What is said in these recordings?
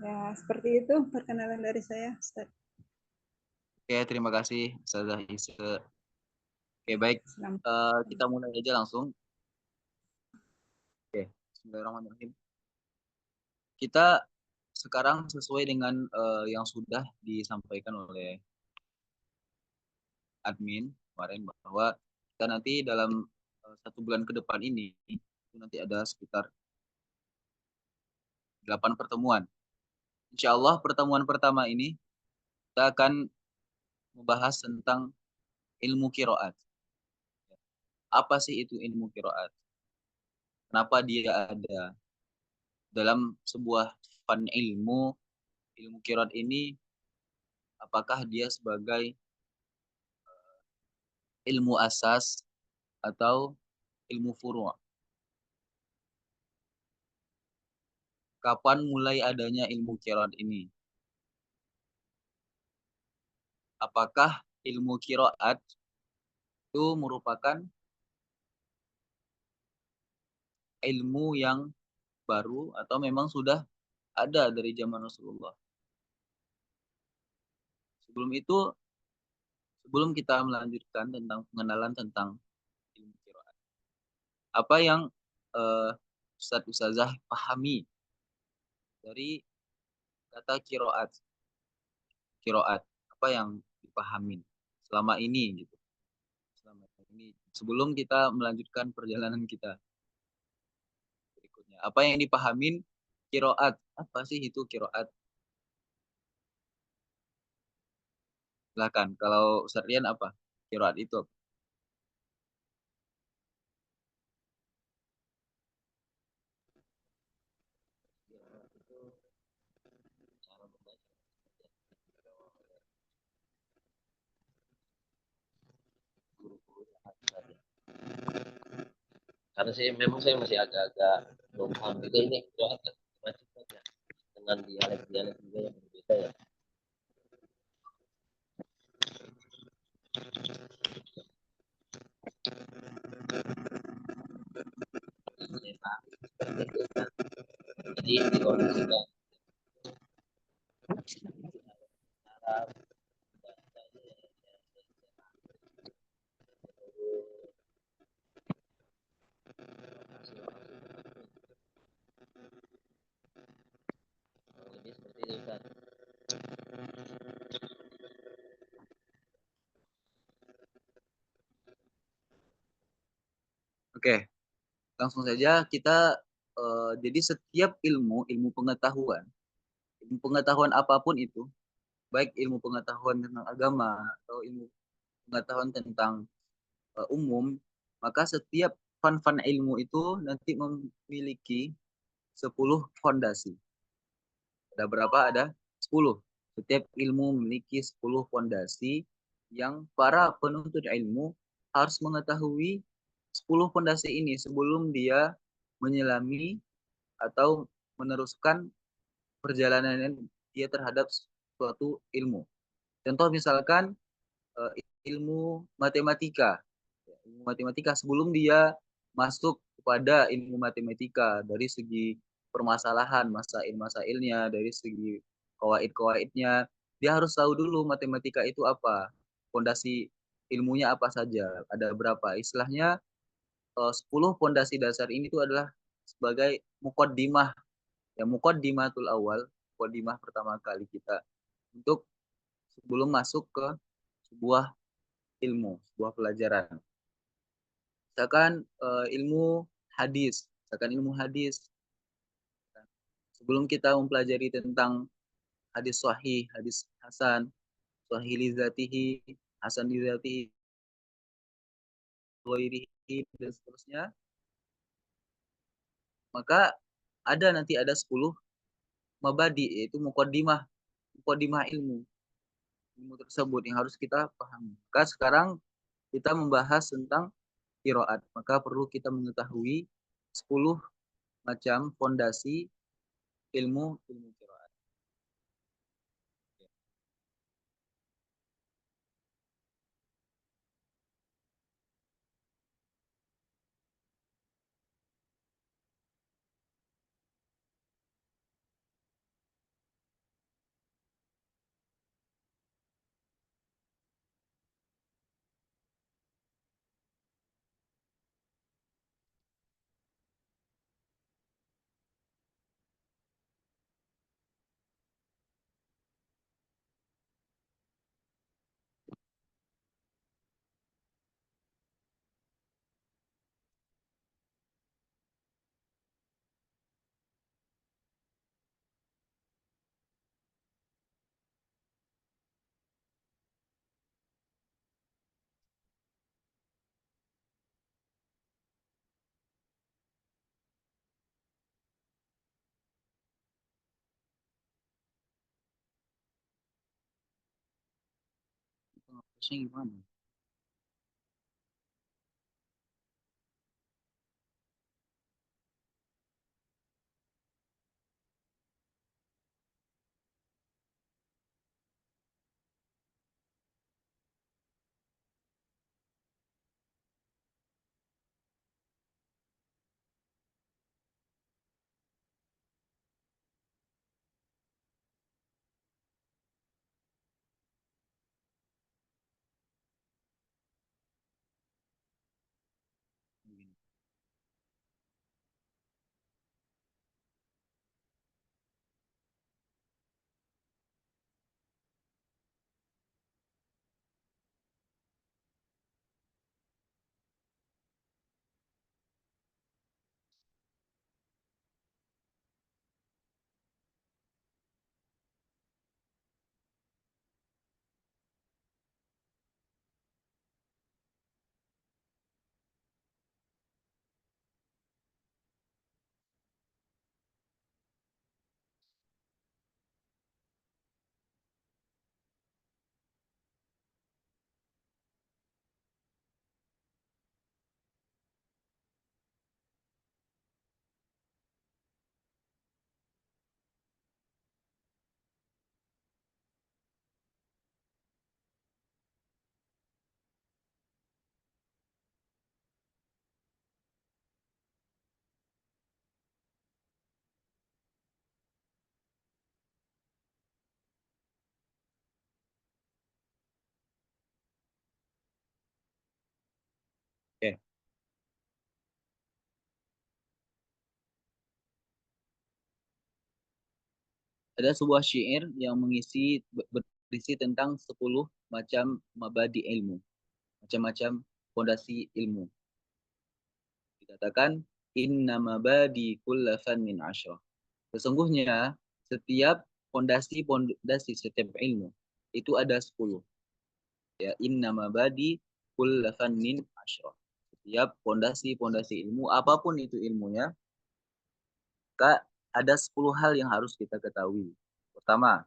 Ya, seperti itu perkenalan dari saya, Ustaz. Oke, terima kasih Ustazah Ise. Oke, baik. Selamat. Kita mulai aja langsung. Oke, Bismillahirrahmanirrahim. Kita sekarang sesuai dengan yang sudah disampaikan oleh admin kemarin bahwa kita nanti dalam 1 bulan ke depan ini itu nanti ada sekitar 8 pertemuan. Insya Allah pertemuan pertama ini kita akan membahas tentang ilmu kiroat. Apa sih itu ilmu kiroat? Kenapa dia ada dalam sebuah fan ilmu kiroat ini? Apakah dia sebagai ilmu asas atau ilmu furu'? Kapan mulai adanya ilmu kiroat ini? Apakah ilmu kiroat itu merupakan ilmu yang baru atau memang sudah ada dari zaman Rasulullah? Sebelum itu, sebelum kita melanjutkan tentang pengenalan tentang ilmu kiroat, apa yang uh, Ustadz Ustazah pahami dari kata kiroat? Kiroat, apa yang dipahamin selama ini gitu? Selama ini, sebelum kita melanjutkan perjalanan kita berikutnya, apa yang dipahamin kiroat? Apa sih itu kiroat? Silakan. Kalau Ustadz Rian apa? Kiroat itu apa? Karena sih memang saya masih agak-agak belum paham juga ini doa macam saja dengan dialek-dialek juga yang berbeda ya. Jadi di luar juga Arab jadi seperti itu kan. Oke, langsung saja kita jadi setiap ilmu pengetahuan apapun itu, baik ilmu pengetahuan tentang agama atau ilmu pengetahuan tentang umum, maka setiap fan ilmu itu nanti memiliki 10 fondasi. Ada berapa? Ada 10. Setiap ilmu memiliki 10 fondasi yang para penuntut ilmu harus mengetahui 10 fondasi ini sebelum dia menyelami atau meneruskan perjalanan dia terhadap suatu ilmu. Contoh misalkan ilmu matematika. Ilmu matematika sebelum dia masuk kepada ilmu matematika dari segi permasalahan masail-masailnya, dari segi kawaid-kawaidnya, dia harus tahu dulu matematika itu apa, fondasi ilmunya apa saja, ada berapa. Istilahnya 10 fondasi dasar ini itu adalah sebagai mukaddimah, ya mukaddimatul awal, mukaddimah pertama kali kita untuk sebelum masuk ke sebuah ilmu, sebuah pelajaran. Misalkan ilmu hadis. Sebelum kita mempelajari tentang hadis sahih, hadis hasan, sahih li dzatihi, hasan li dzatihi, ghairihi dan seterusnya, maka ada 10 mabadi, yaitu mukaddimah ilmu tersebut yang harus kita pahami. Maka sekarang kita membahas tentang qiraat, maka perlu kita mengetahui 10 macam fondasi ilmu qiraat. Terusnya gimana? Oke. Ada sebuah syair yang berisi tentang 10 macam mabadi ilmu, macam-macam fondasi ilmu. Dikatakan inna mabadi kulla fannin asyra. Sesungguhnya setiap fondasi setiap ilmu itu ada 10. Ya, inna mabadi kulla fannin asyra. Setiap fondasi ilmu apapun itu ilmunya, maka ada 10 hal yang harus kita ketahui. Pertama,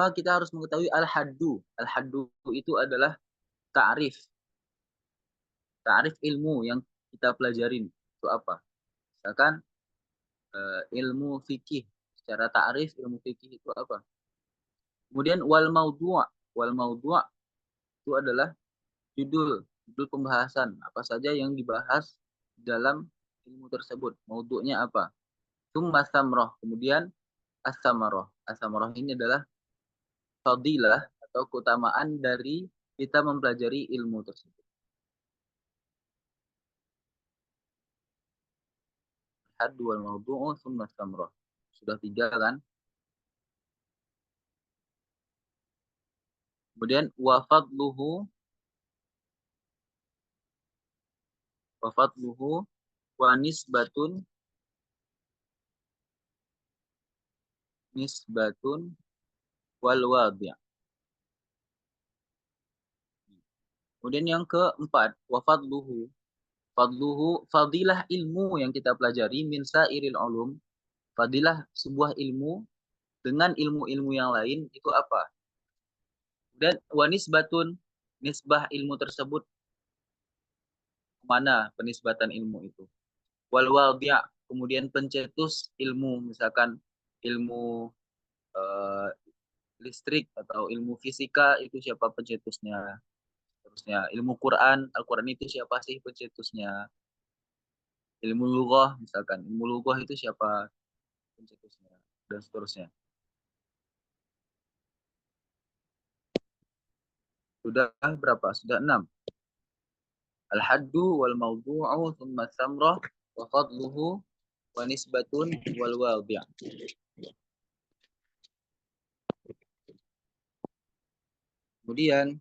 kita harus mengetahui al-haddu. Al-haddu itu adalah ta'rif. Ta'rif ilmu yang kita pelajarin. Itu apa? Misalkan ilmu fikih. Secara ta'rif ilmu fikih itu apa? Kemudian wal maudhu'. Wal maudhu' itu adalah judul pembahasan. Apa saja yang dibahas dalam ilmu tersebut. Maudhu'nya apa? Tsumma samroh. Kemudian as-samarah. As-samarah ini adalah fadilah atau keutamaan dari kita mempelajari ilmu tersebut. Had wal mawdu'u tsumma samrah. Sudah 3 kan? Kemudian wa fadluhu wa nisbatun wal wadi'. Kemudian yang keempat, wa fadluhu. Fadilah ilmu yang kita pelajari min sairil ulum. Fadilah sebuah ilmu dengan ilmu-ilmu yang lain itu apa? Dan wanisbatun, nisbah ilmu tersebut mana penisbatan ilmu itu. Wal wadi', kemudian pencetus ilmu, misalkan ilmu uh, listrik atau ilmu fisika itu siapa pencetusnya. Terusnya ilmu Quran, Al-Quran itu siapa sih pencetusnya. Ilmu lughah, misalkan ilmu lughah itu siapa pencetusnya, dan seterusnya. Sudah berapa? Sudah 6. Al-haddu wal mawdu'u thumma samrah wa fadluhu wa nisbatun wal wadi'. Kemudian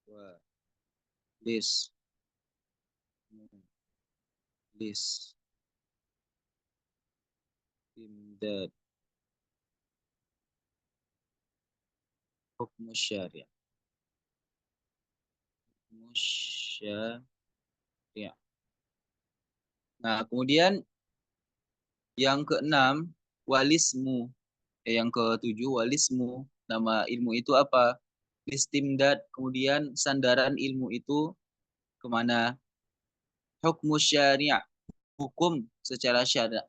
dua, list, imdad, hukmu syariah, hukmu syariah. Nah, kemudian yang keenam, walismu. Yang ketujuh, walismu. Nama ilmu itu apa? Listimdad. Kemudian sandaran ilmu itu kemana? Hukmu syariah. Hukum secara syara,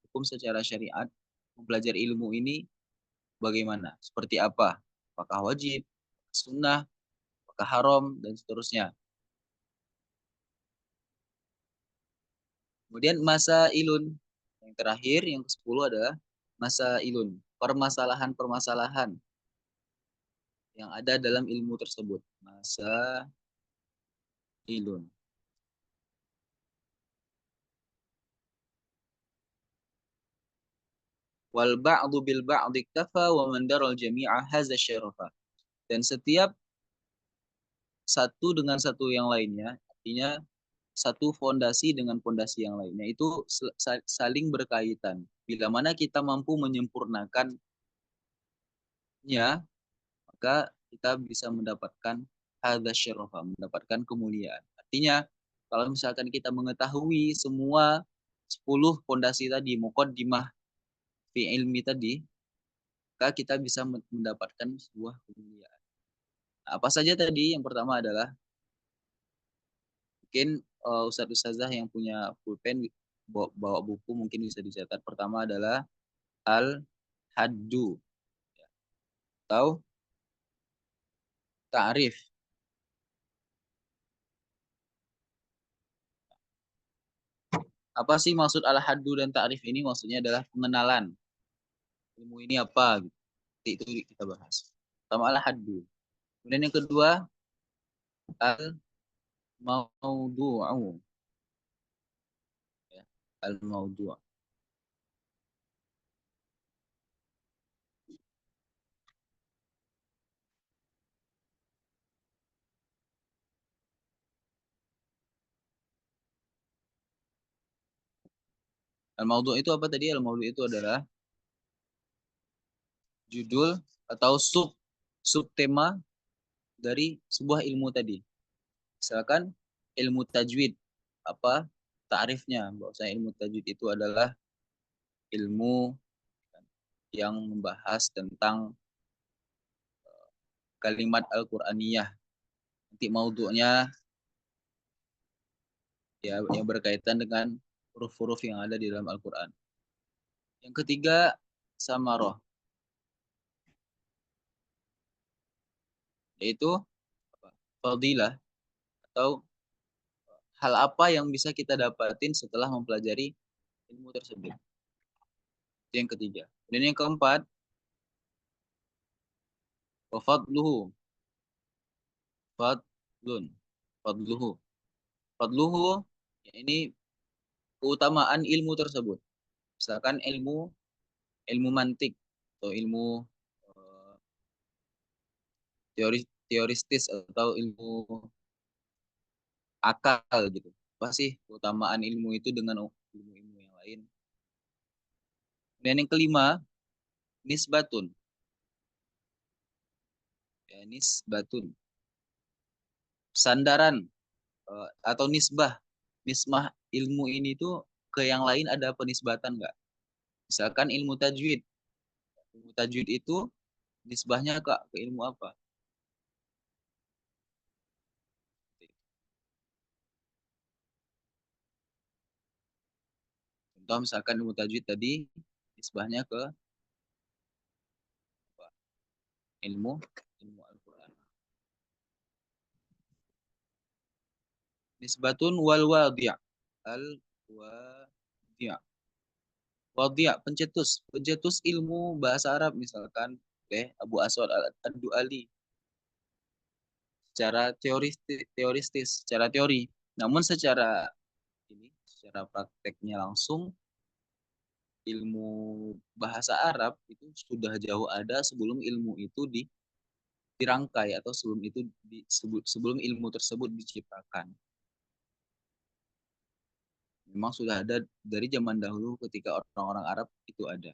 hukum secara syariat. Mempelajari ilmu ini bagaimana? Seperti apa? Apakah wajib? Sunnah? Apakah haram? Dan seterusnya. Kemudian masa ilun. Yang terakhir, yang ke-10 adalah masa ilun. Permasalahan-permasalahan yang ada dalam ilmu tersebut. Masa ilun. Wal ba'du bil ba'di kafa wa man daral jami'a haza syarafa. Dan setiap satu dengan satu yang lainnya, artinya satu fondasi dengan fondasi yang lainnya itu saling berkaitan. Bila mana kita mampu menyempurnakannya, maka kita bisa mendapatkan hadza syarafa, mendapatkan kemuliaan. Artinya, kalau misalkan kita mengetahui semua 10 fondasi tadi, muqaddimah fi ilmi tadi, maka kita bisa mendapatkan sebuah kemuliaan. Nah, apa saja tadi? Yang pertama adalah mungkin Ustadz Ustazah yang punya pulpen bawa buku mungkin bisa dicatat. Pertama adalah al-haddu atau ta'rif. Apa sih maksud al-haddu dan ta'rif ini? Maksudnya adalah pengenalan. Ilmu ini apa? Gitu. Itu kita bahas. Pertama al-haddu. Kemudian yang kedua al-maudu'u. Ya, al-maudu'. Al-maudu' itu apa tadi? Al-maudu' itu adalah judul atau subtema dari sebuah ilmu tadi. Misalkan ilmu tajwid, apa ta'rifnya? Bahwasanya ilmu tajwid itu adalah ilmu yang membahas tentang kalimat Al-Qur'aniyah. Nanti maudhu'nya ya yang berkaitan dengan huruf-huruf yang ada di dalam Al-Qur'an. Yang ketiga samarah, yaitu fadilah atau hal apa yang bisa kita dapatin setelah mempelajari ilmu tersebut. Itu yang ketiga. Dan yang keempat, wafadluhu, fadlun, fadluhu. Fadluhu, ya ini keutamaan ilmu tersebut. Misalkan ilmu mantik atau ilmu teori teoristis atau ilmu akal gitu. Apa sih keutamaan ilmu itu dengan ilmu-ilmu yang lain? Dan yang kelima, nisbatun. Ya, nisbatun. Sandaran atau nisbah. Nisbah ilmu ini tuh ke yang lain ada penisbatan nggak? Misalkan ilmu tajwid. Ilmu tajwid itu nisbahnya ke ilmu apa? Contoh misalkan ilmu tajwid tadi nisbahnya ke apa? Ilmu Al-Qur'an. Nisbatun wal wadi'. Al wadi'. Wadi' pencetus. Pencetus ilmu bahasa Arab misalkan Abu Aswad Ad-Du'ali secara teoristis, secara teori. Namun secara prakteknya langsung ilmu bahasa Arab itu sudah jauh ada sebelum ilmu itu dirangkai atau sebelum itu sebelum ilmu tersebut diciptakan. Memang sudah ada dari zaman dahulu ketika orang-orang Arab itu ada.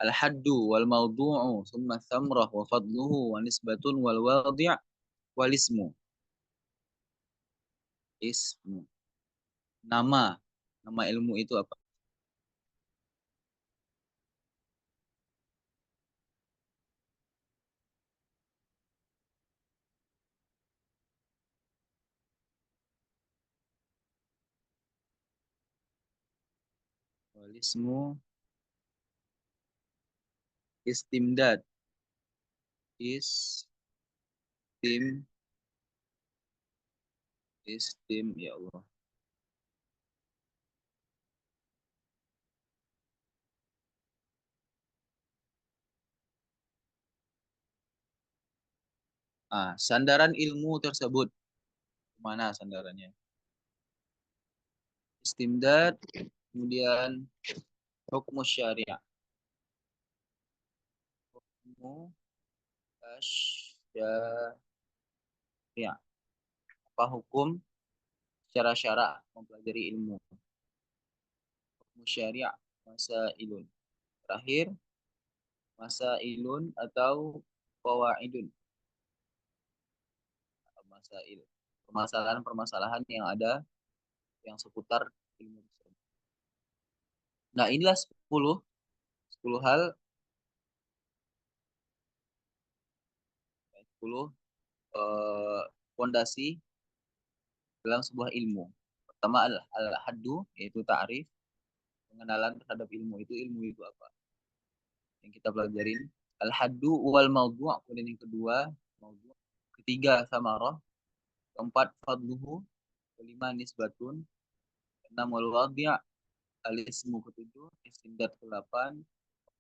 Al-haddu wal mawdu'u summa thamrah wa fadluhu wa nisbatun wal wadi' wal ismu. Ismu. Nama. Nama ilmu itu apa? Wal ismu istimdad. Istim ya Allah. Sandaran ilmu tersebut. Mana sandarannya? Istimdad, kemudian hukum syariah. Hukum syariah. Apa hukum secara syara mempelajari ilmu? Hukum syariah, masa ilun. Terakhir, masa ilun atau qawaidun. Masail. Permasalahan-permasalahan yang ada yang seputar ilmu tersebut. Nah, inilah 10 hal 10 fondasi dalam sebuah ilmu. Pertama al-haddu yaitu ta'rif, pengenalan terhadap ilmu itu apa yang kita pelajarin. Al-haddu wal mawdu', kemudian yang kedua mawdu', ketiga samarah, keempat fadluhu, kelima nisbatun, keenam wal wadi', al-ismu ketujuh, istimdad ke-8,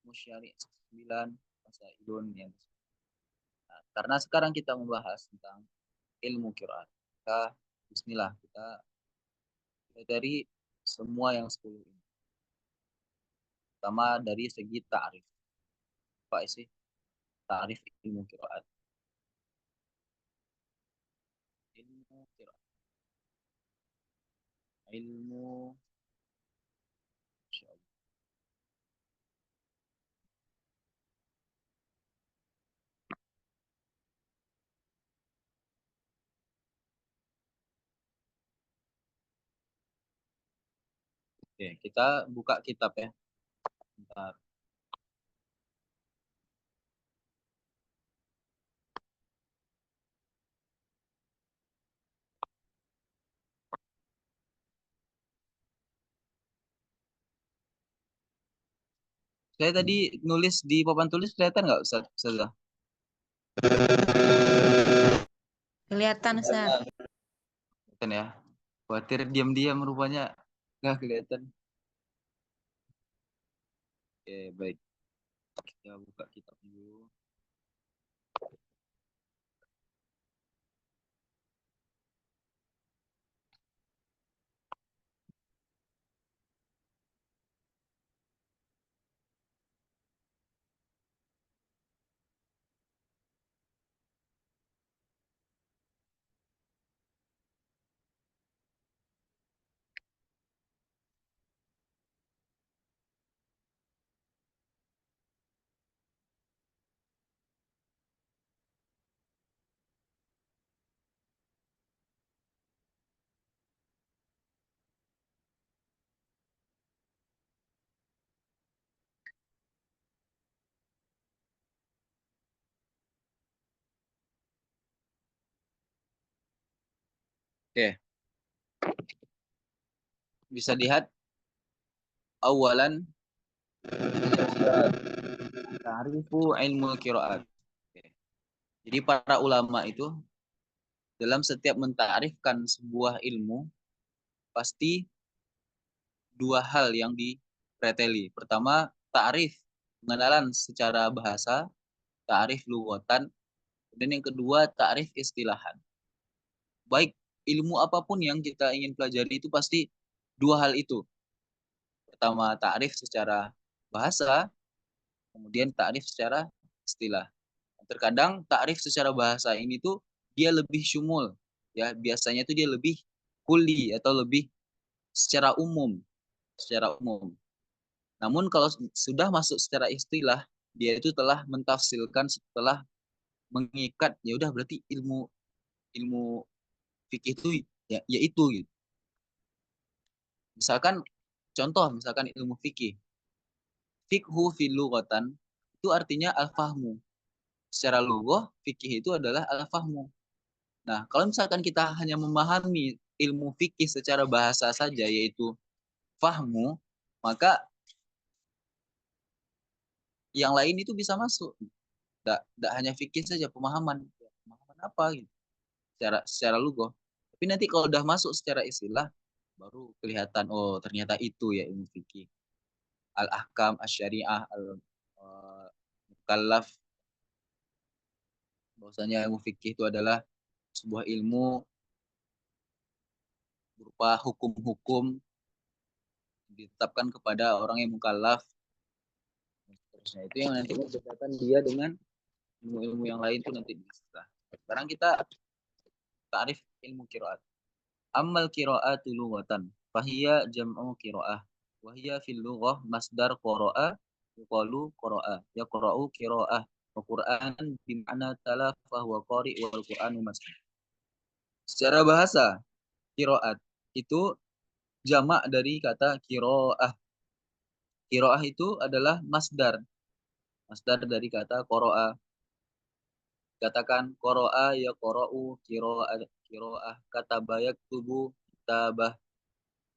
musyari' 9, masailun yang karena sekarang kita membahas tentang ilmu qiraat. Bismillah, kita dari semua yang 10 ini. Pertama dari segi ta'rif. Apa sih ta'rif ilmu qiraat? Ilmu qiraat. Ilmu insyaallah. Oke, kita buka kitab ya. Bentar. Saya tadi nulis di papan tulis kelihatan nggak Ustaz? Ustazah? Kelihatan, Ustaz. Kelihatan ya. Khawatir diam-diam rupanya nggak kelihatan. Oke, baik. Kita buka kitab dulu. Oke, bisa lihat awalan ta'rifu ilmu qiraat. Oke. Jadi para ulama itu dalam setiap mentarifkan sebuah ilmu pasti dua hal yang dipreteli. Pertama, ta'rif, pengenalan secara bahasa, ta'rif lughatan, dan yang kedua ta'rif istilahan. Baik ilmu apapun yang kita ingin pelajari itu pasti dua hal itu. pertama ta'rif secara bahasa, kemudian ta'rif secara istilah. Terkadang ta'rif secara bahasa ini tuh dia lebih syumul, ya biasanya tuh dia lebih kuli atau lebih secara umum, secara umum. Namun kalau sudah masuk secara istilah, dia itu telah mentafsirkan setelah mengikat, ya udah berarti ilmu ilmu fikih itu ya itu gitu. Misalkan contoh misalkan ilmu fikih. Fikhu fil lughatan itu artinya al-fahmu. Secara lughah fikih itu adalah al-fahmu. Nah, kalau misalkan kita hanya memahami ilmu fikih secara bahasa saja yaitu fahmu, maka yang lain itu bisa masuk. Tidak hanya fikih saja pemahaman. Pemahaman apa gitu secara lughah. Tapi nanti kalau udah masuk secara istilah baru kelihatan oh ternyata itu ya ilmu fikih. Al-ahkam, asy-syariah, al-mukallaf, bahwasanya ilmu fikih itu adalah sebuah ilmu berupa hukum-hukum ditetapkan kepada orang yang mukallaf. Terusnya itu yang nanti membedakan dia dengan ilmu-ilmu yang lain itu nanti bisa. Sekarang kita tarif ilmu qiraat. Ammal qiraatu lughatan fahiya jam'u qiraah wa hiya fil lughah masdar qara'a yuqalu qara'a yaqra'u qiraah wa Qur'anan bi ma'na tala fa huwa qari' wal Qur'anu masdar. Secara bahasa qiraat itu jamak dari kata qiraah. Qiraah itu adalah masdar. Masdar dari kata qara'a. Katakan qara'a ya qara'u qiraah kataba yaktubu kitabah.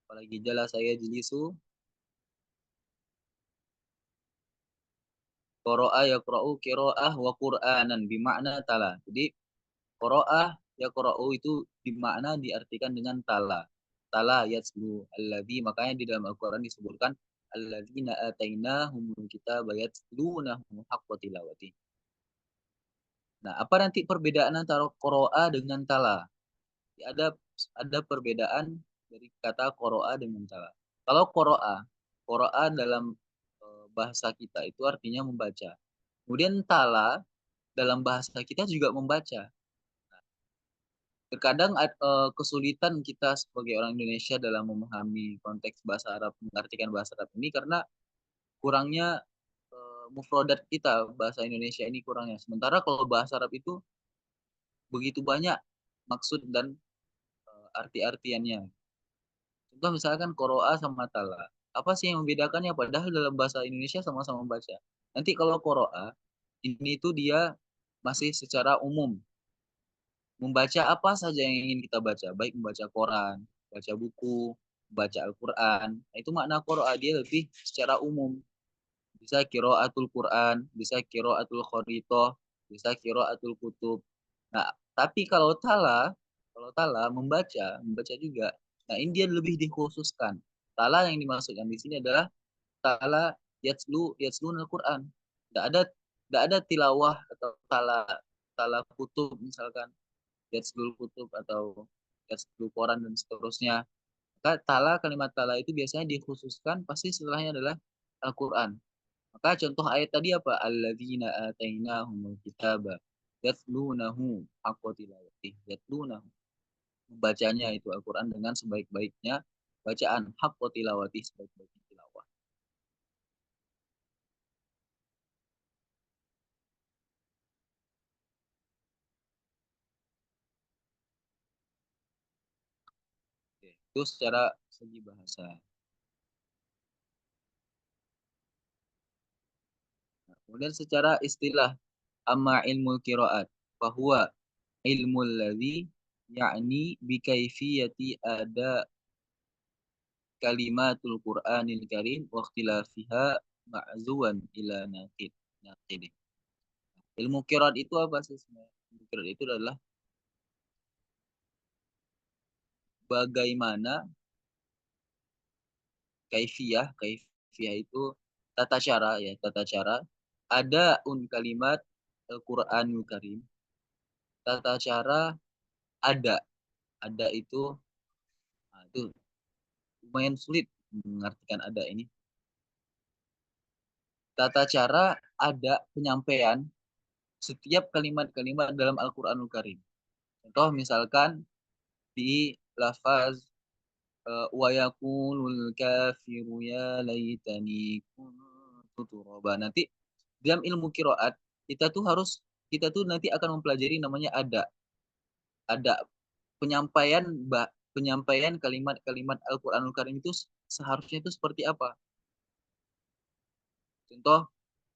Apalagi jala saya jelisu qara'a yaqra'u qira'ah wa Qur'anan bimakna tala. Jadi qira'ah yaqra'u itu bimakna diartikan dengan tala. Tala yatslu alladzi, makanya di dalam Al-Qur'an disebutkan alladzina atainahumul kitaba yatlunahu haqqa tilawati. Nah, apa nanti perbedaan antara qira'a dengan tala? Ada perbedaan dari kata qira'a dengan tala. Kalau qira'a dalam bahasa kita itu artinya membaca. Kemudian tala dalam bahasa kita juga membaca. Terkadang kesulitan kita sebagai orang Indonesia dalam memahami konteks bahasa Arab, mengartikan bahasa Arab ini karena kurangnya mufradat kita bahasa Indonesia ini kurangnya. Sementara kalau bahasa Arab itu begitu banyak maksud dan arti-artiannya. Contoh misalkan qoro'a sama tala. Apa sih yang membedakannya? Padahal dalam bahasa Indonesia sama-sama membaca. Nanti kalau qoro'a, ini tuh dia masih secara umum. Membaca apa saja yang ingin kita baca. Baik membaca koran, baca buku, baca Al-Quran. Nah, itu makna qoro'a, dia lebih secara umum. Bisa qiraatul Quran, bisa qiraatul kharitoh, bisa qiraatul kutub. Nah, tapi kalau tala membaca juga. Nah, ini dia lebih dikhususkan. Tala yang dimaksudkan di sini adalah tala yatslun Al-Quran. Tidak ada tilawah atau tala kutub misalkan yatslul kutub atau yatslul Quran dan seterusnya. Maka kalimat tala itu biasanya dikhususkan pasti setelahnya adalah Al-Quran. Maka contoh ayat tadi apa? Alladzina atainahumul kitaba yatlunahu haqqa tilawati. Yatlunahu. Membacanya itu Al-Quran dengan sebaik-baiknya bacaan, haqqa tilawati, sebaik-baiknya tilawah. Oke, itu secara segi bahasa. Nah, kemudian secara istilah, amma ilmu qiraat bahwa ilmu ladzi yakni bikaifiyati ada kalimatul Qur'anil Karim wa ikhtilafiha ma'zuwan ila naqid. Ilmu qiraat itu apa sih sebenarnya? Ilmu qiraat itu adalah bagaimana kaifiyah itu tata cara ada kalimat Al-Qur'anul Karim. Tata cara ada itu, nah, itu lumayan sulit mengartikan ada ini. Tata cara ada penyampaian setiap kalimat-kalimat dalam Al-Qur'anul Karim. Contoh misalkan di lafaz wa yaqulul kafiru ya laitani kuntu turaba. Nanti dalam ilmu qiraat kita tuh nanti akan mempelajari namanya ada penyampaian kalimat-kalimat Al-Qur'anul Karim itu seharusnya itu seperti apa. Contoh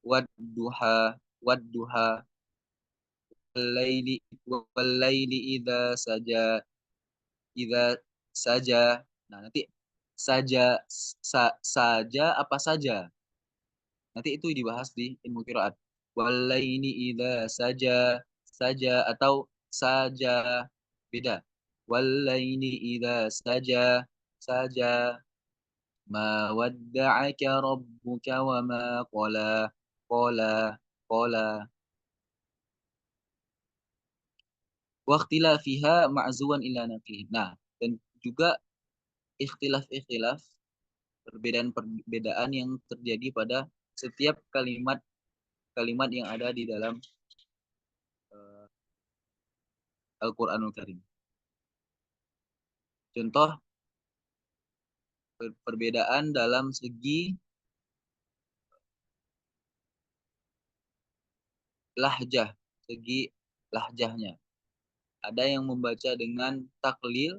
wadduha wadduha wal-laili idza saja. Nah, nanti saja apa saja. Nanti itu dibahas di ilmu qiraat. Wal-laili idza saja atau saja beda. Wal-laili idza saja ma wadda'aka rabbuka wa ma qala qala qala waqtilafiha ma'zuwan ila naqih. Nah, dan juga ikhtilaf-ikhtilaf, perbedaan-perbedaan yang terjadi pada setiap kalimat-kalimat yang ada di dalam Al-Qur'anul Karim. Contoh perbedaan dalam segi lahjah, segi lahjahnya. Ada yang membaca dengan taklil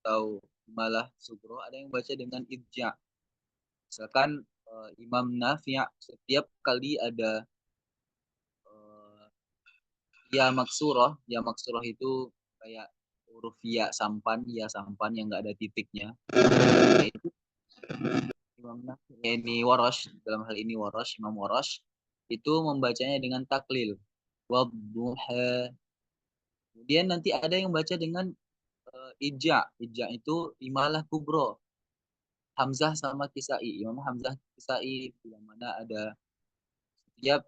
atau malah sugro, ada yang baca dengan idja. Misalkan Imam Nafi' setiap kali ada ya maksurah itu kayak huruf ya sampan yang nggak ada titiknya. Itu Imam Nafi' ini Warash, dalam hal ini Imam Warash itu membacanya dengan taklil. Wadduha. Kemudian nanti ada yang baca dengan ija. Ija itu imalah kubro. Hamzah sama Kisai. Imam Hamzah Kisai yang mana ada setiap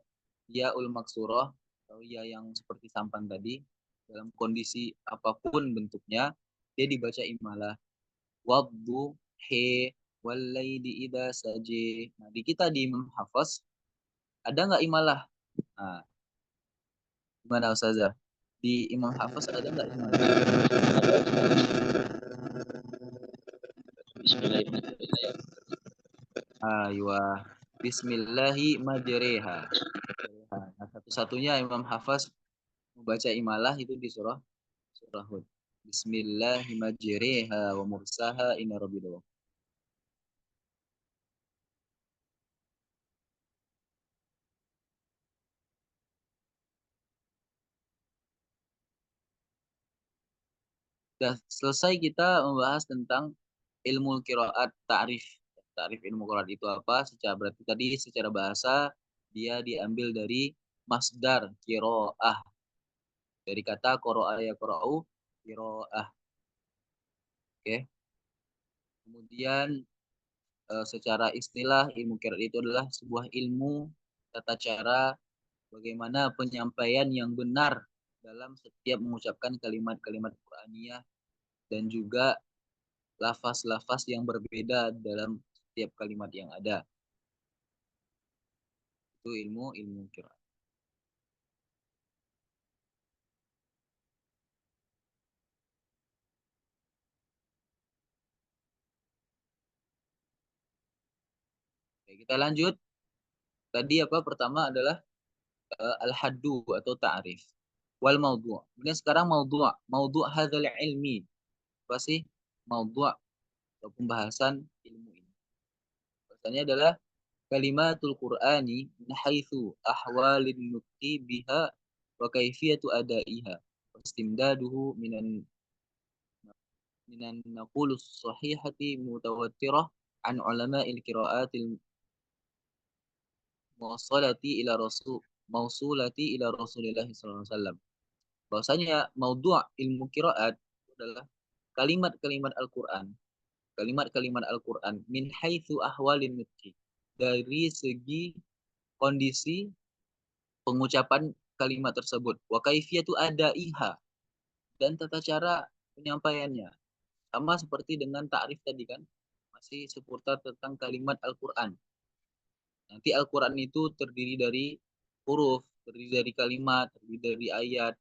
ya ul maksurah atau ya yang seperti sampan tadi dalam kondisi apapun bentuknya dia dibaca imalah. Waddu he walaidi idza saji. Nah, di kita di Imam Hafaz ada nggak imalah? Nah, gimana Ustazah? Di Imam Hafaz ada nggak imalah? Bismillahirrahmanirrahim. Aywa. Bismillahi majreha. Nah, satu-satunya Imam Hafaz membaca imalah itu di surah Hud. Bismillahi majreha wa mursaha inna rabbil. Sudah selesai kita membahas tentang ilmu qiraat, ta'rif. Ta'rif ilmu qiraat itu apa? Berarti tadi secara bahasa dia diambil dari masdar qiraah. Dari kata qara'a ya qara'u qiraah. Oke. Kemudian secara istilah ilmu qiraat itu adalah sebuah ilmu tata cara bagaimana penyampaian yang benar dalam setiap mengucapkan kalimat-kalimat Qur'aniyah dan juga lafaz-lafaz yang berbeda dalam setiap kalimat yang ada. Itu ilmu qiraat. Oke, kita lanjut. Tadi apa? Pertama adalah al-haddu atau ta'rif. Wal maudhu'. Kemudian sekarang maudhu'. Maudhu' hadzal ilmi. Apa sih maudhu' atau pembahasan ilmu ini? Bahasanya adalah kalimatul Qur'ani min haitsu ahwalin nutqi biha wa kaifiyatu adaiha. Istimdaduhu minan naqulus sahihati mutawattirah an ulama'il qira'atil mausulati ila Rasulillah sallallahu alaihi wasallam. Bahwasanya maudhu' ilmu qiraat adalah kalimat-kalimat Al-Qur'an. Kalimat-kalimat Al-Qur'an min haitsu ahwalin nutqi. Dari segi kondisi pengucapan kalimat tersebut. Wa kaifiyatu adaiha. Dan tata cara penyampaiannya. Sama seperti dengan ta'rif tadi kan. masih seputar tentang kalimat Al-Quran. Nanti Al-Quran itu terdiri dari huruf, terdiri dari kalimat, terdiri dari ayat.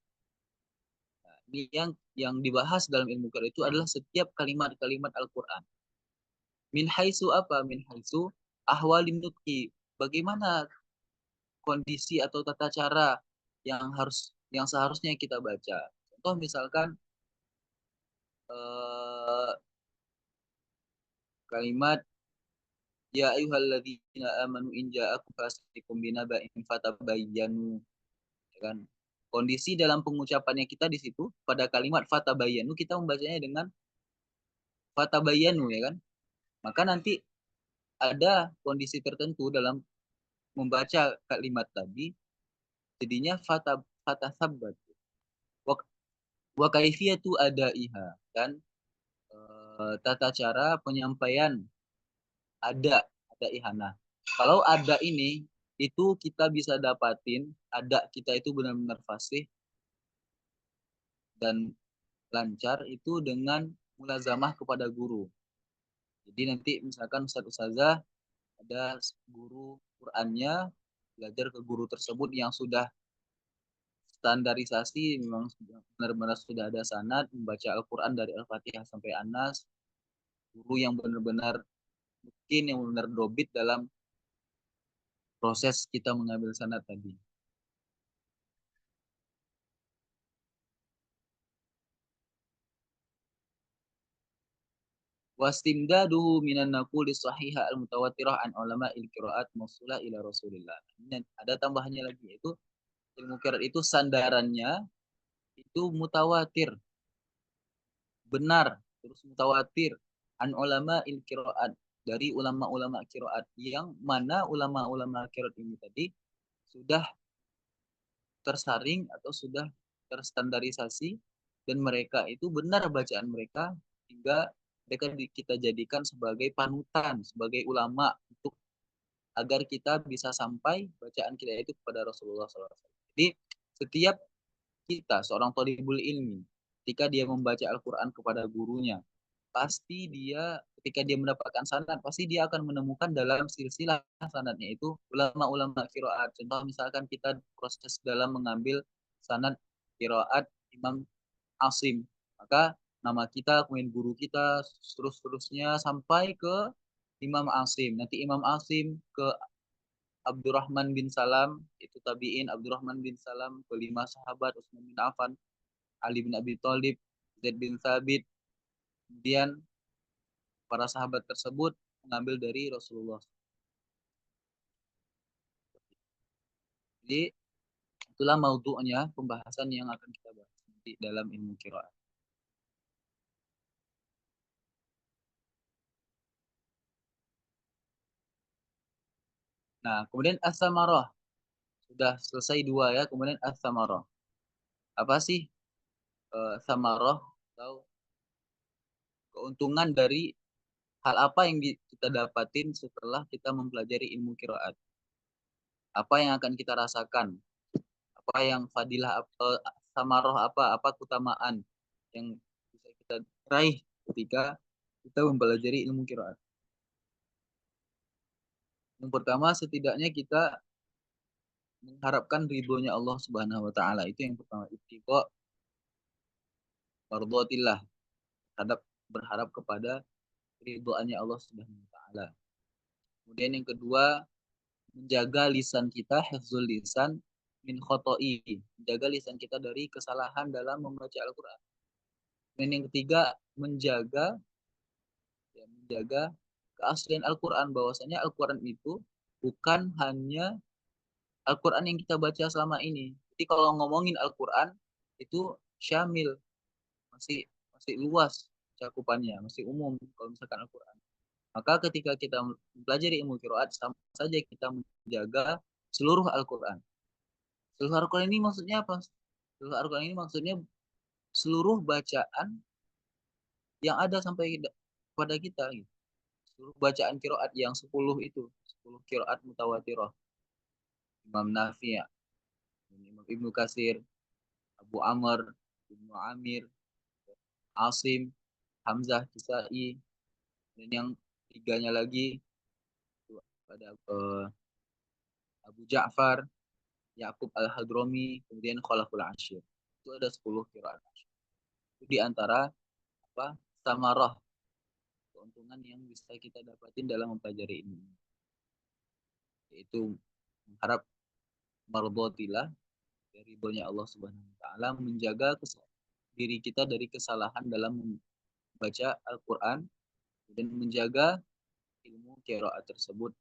Nah, ini yang dibahas dalam ilmu Quran itu adalah setiap kalimat-kalimat Al-Quran. Min haitsu apa? Min haitsu ahwalin nutqi. Bagaimana kondisi atau tata cara yang seharusnya kita baca. Contoh misalkan kalimat ya ayyuhalladzina amanu in ja'akum fasiqun binaba'in fatabayyanu, ya kan? Kondisi dalam pengucapannya kita di situ pada kalimat fatabayyanu kita membacanya dengan fatabayyanu, ya kan? Maka nanti ada kondisi tertentu dalam membaca kalimat tadi jadinya fatasabbat wa kaifiyatu adaiha, kan? Tata cara penyampaian ada ihana. Kalau ada ini itu kita bisa dapatin ada kita itu benar-benar fasih dan lancar itu dengan mulazamah kepada guru. Jadi nanti misalkan ustazah ada guru Qur'annya, belajar ke guru tersebut yang sudah standarisasi, memang benar-benar sudah ada sanad membaca Al-Quran dari Al-Fatihah sampai An-Nas, guru yang benar-benar mungkin yang benar dobit dalam proses kita mengambil sanad tadi. Wastimdaduhu minan naquli sahiha al-mutawatirah an ulama il-qiraat mausulah ila Rasulillah. Ini ada tambahannya lagi, yaitu ilmu qiraat itu sandarannya itu mutawatir, benar, terus mutawatir an ulama il-qiraat, dari ulama-ulama qiraat, yang mana ulama-ulama qiraat ini tadi sudah tersaring atau sudah terstandarisasi dan mereka itu benar bacaan mereka hingga mereka kita jadikan sebagai panutan, sebagai ulama untuk agar kita bisa sampai bacaan kita itu kepada Rasulullah SAW. Jadi setiap kita seorang thalibul ilmi ketika dia membaca Al-Quran kepada gurunya, pasti dia ketika dia mendapatkan sanad pasti dia akan menemukan dalam silsilah sanadnya itu ulama-ulama qiraat. Contoh misalkan kita proses dalam mengambil sanad qiraat Imam Asim, maka nama kita kemudian guru kita terus-terusnya sampai ke Imam Asim. Nanti Imam Asim ke Abdurrahman bin Salam, itu tabi'in, Abdurrahman bin Salam ke 5 sahabat, Utsman bin Affan, Ali bin Abi Thalib, Zaid bin Thabit. Kemudian para sahabat tersebut mengambil dari Rasulullah. Jadi itulah maudhu'nya, pembahasan yang akan kita bahas di dalam ilmu qiraat. Nah, kemudian as-samarah. Sudah selesai 2 ya, kemudian as-samarah. Apa sih samarah atau keuntungan dari hal apa yang kita dapatin setelah kita mempelajari ilmu qiraat? Apa yang akan kita rasakan? Apa yang fadilah samarah apa keutamaan yang bisa kita raih ketika kita mempelajari ilmu qiraat? Yang pertama, setidaknya kita mengharapkan ridhonya Allah Subhanahu wa taala. Itu yang pertama, ittiqa mardhatillah, berharap kepada ridhoannya Allah Subhanahu wa taala. Kemudian yang kedua, menjaga lisan kita, hifzul lisan min khoto'i, menjaga lisan kita dari kesalahan dalam membaca Al-Quran. Dan yang ketiga, menjaga keaslian Al-Quran, bahwasanya Al-Quran itu bukan hanya Al-Quran yang kita baca selama ini. Jadi kalau ngomongin Al-Quran itu syamil, masih luas cakupannya, masih umum kalau misalkan Al-Quran. Maka ketika kita mempelajari ilmu qiraat, sama saja kita menjaga seluruh Al-Quran. Seluruh Al-Quran ini maksudnya apa? Seluruh Al-Quran ini maksudnya seluruh bacaan yang ada sampai kepada kita. Gitu. Seluruh bacaan qiraat yang 10 itu. 10 qiraat mutawatirah. Imam Nafi', Imam Ibnu Katsir, Abu Amr, Ibnu Amir, Asim, Hamzah, Kisai, dan Tiganya lagi itu pada Abu Ja'far, Ya'qub Al-Hadrami, kemudian Khalaful Ashir. Itu ada 10 qiraat. Itu di antara apa? Samarah, keuntungan yang bisa kita dapatin dalam mempelajari ini. Yaitu mengharap mardhatillah, dari ridhonya Allah Subhanahu wa taala, menjaga diri kita dari kesalahan dalam membaca Al-Qur'an dan menjaga ilmu qiraat tersebut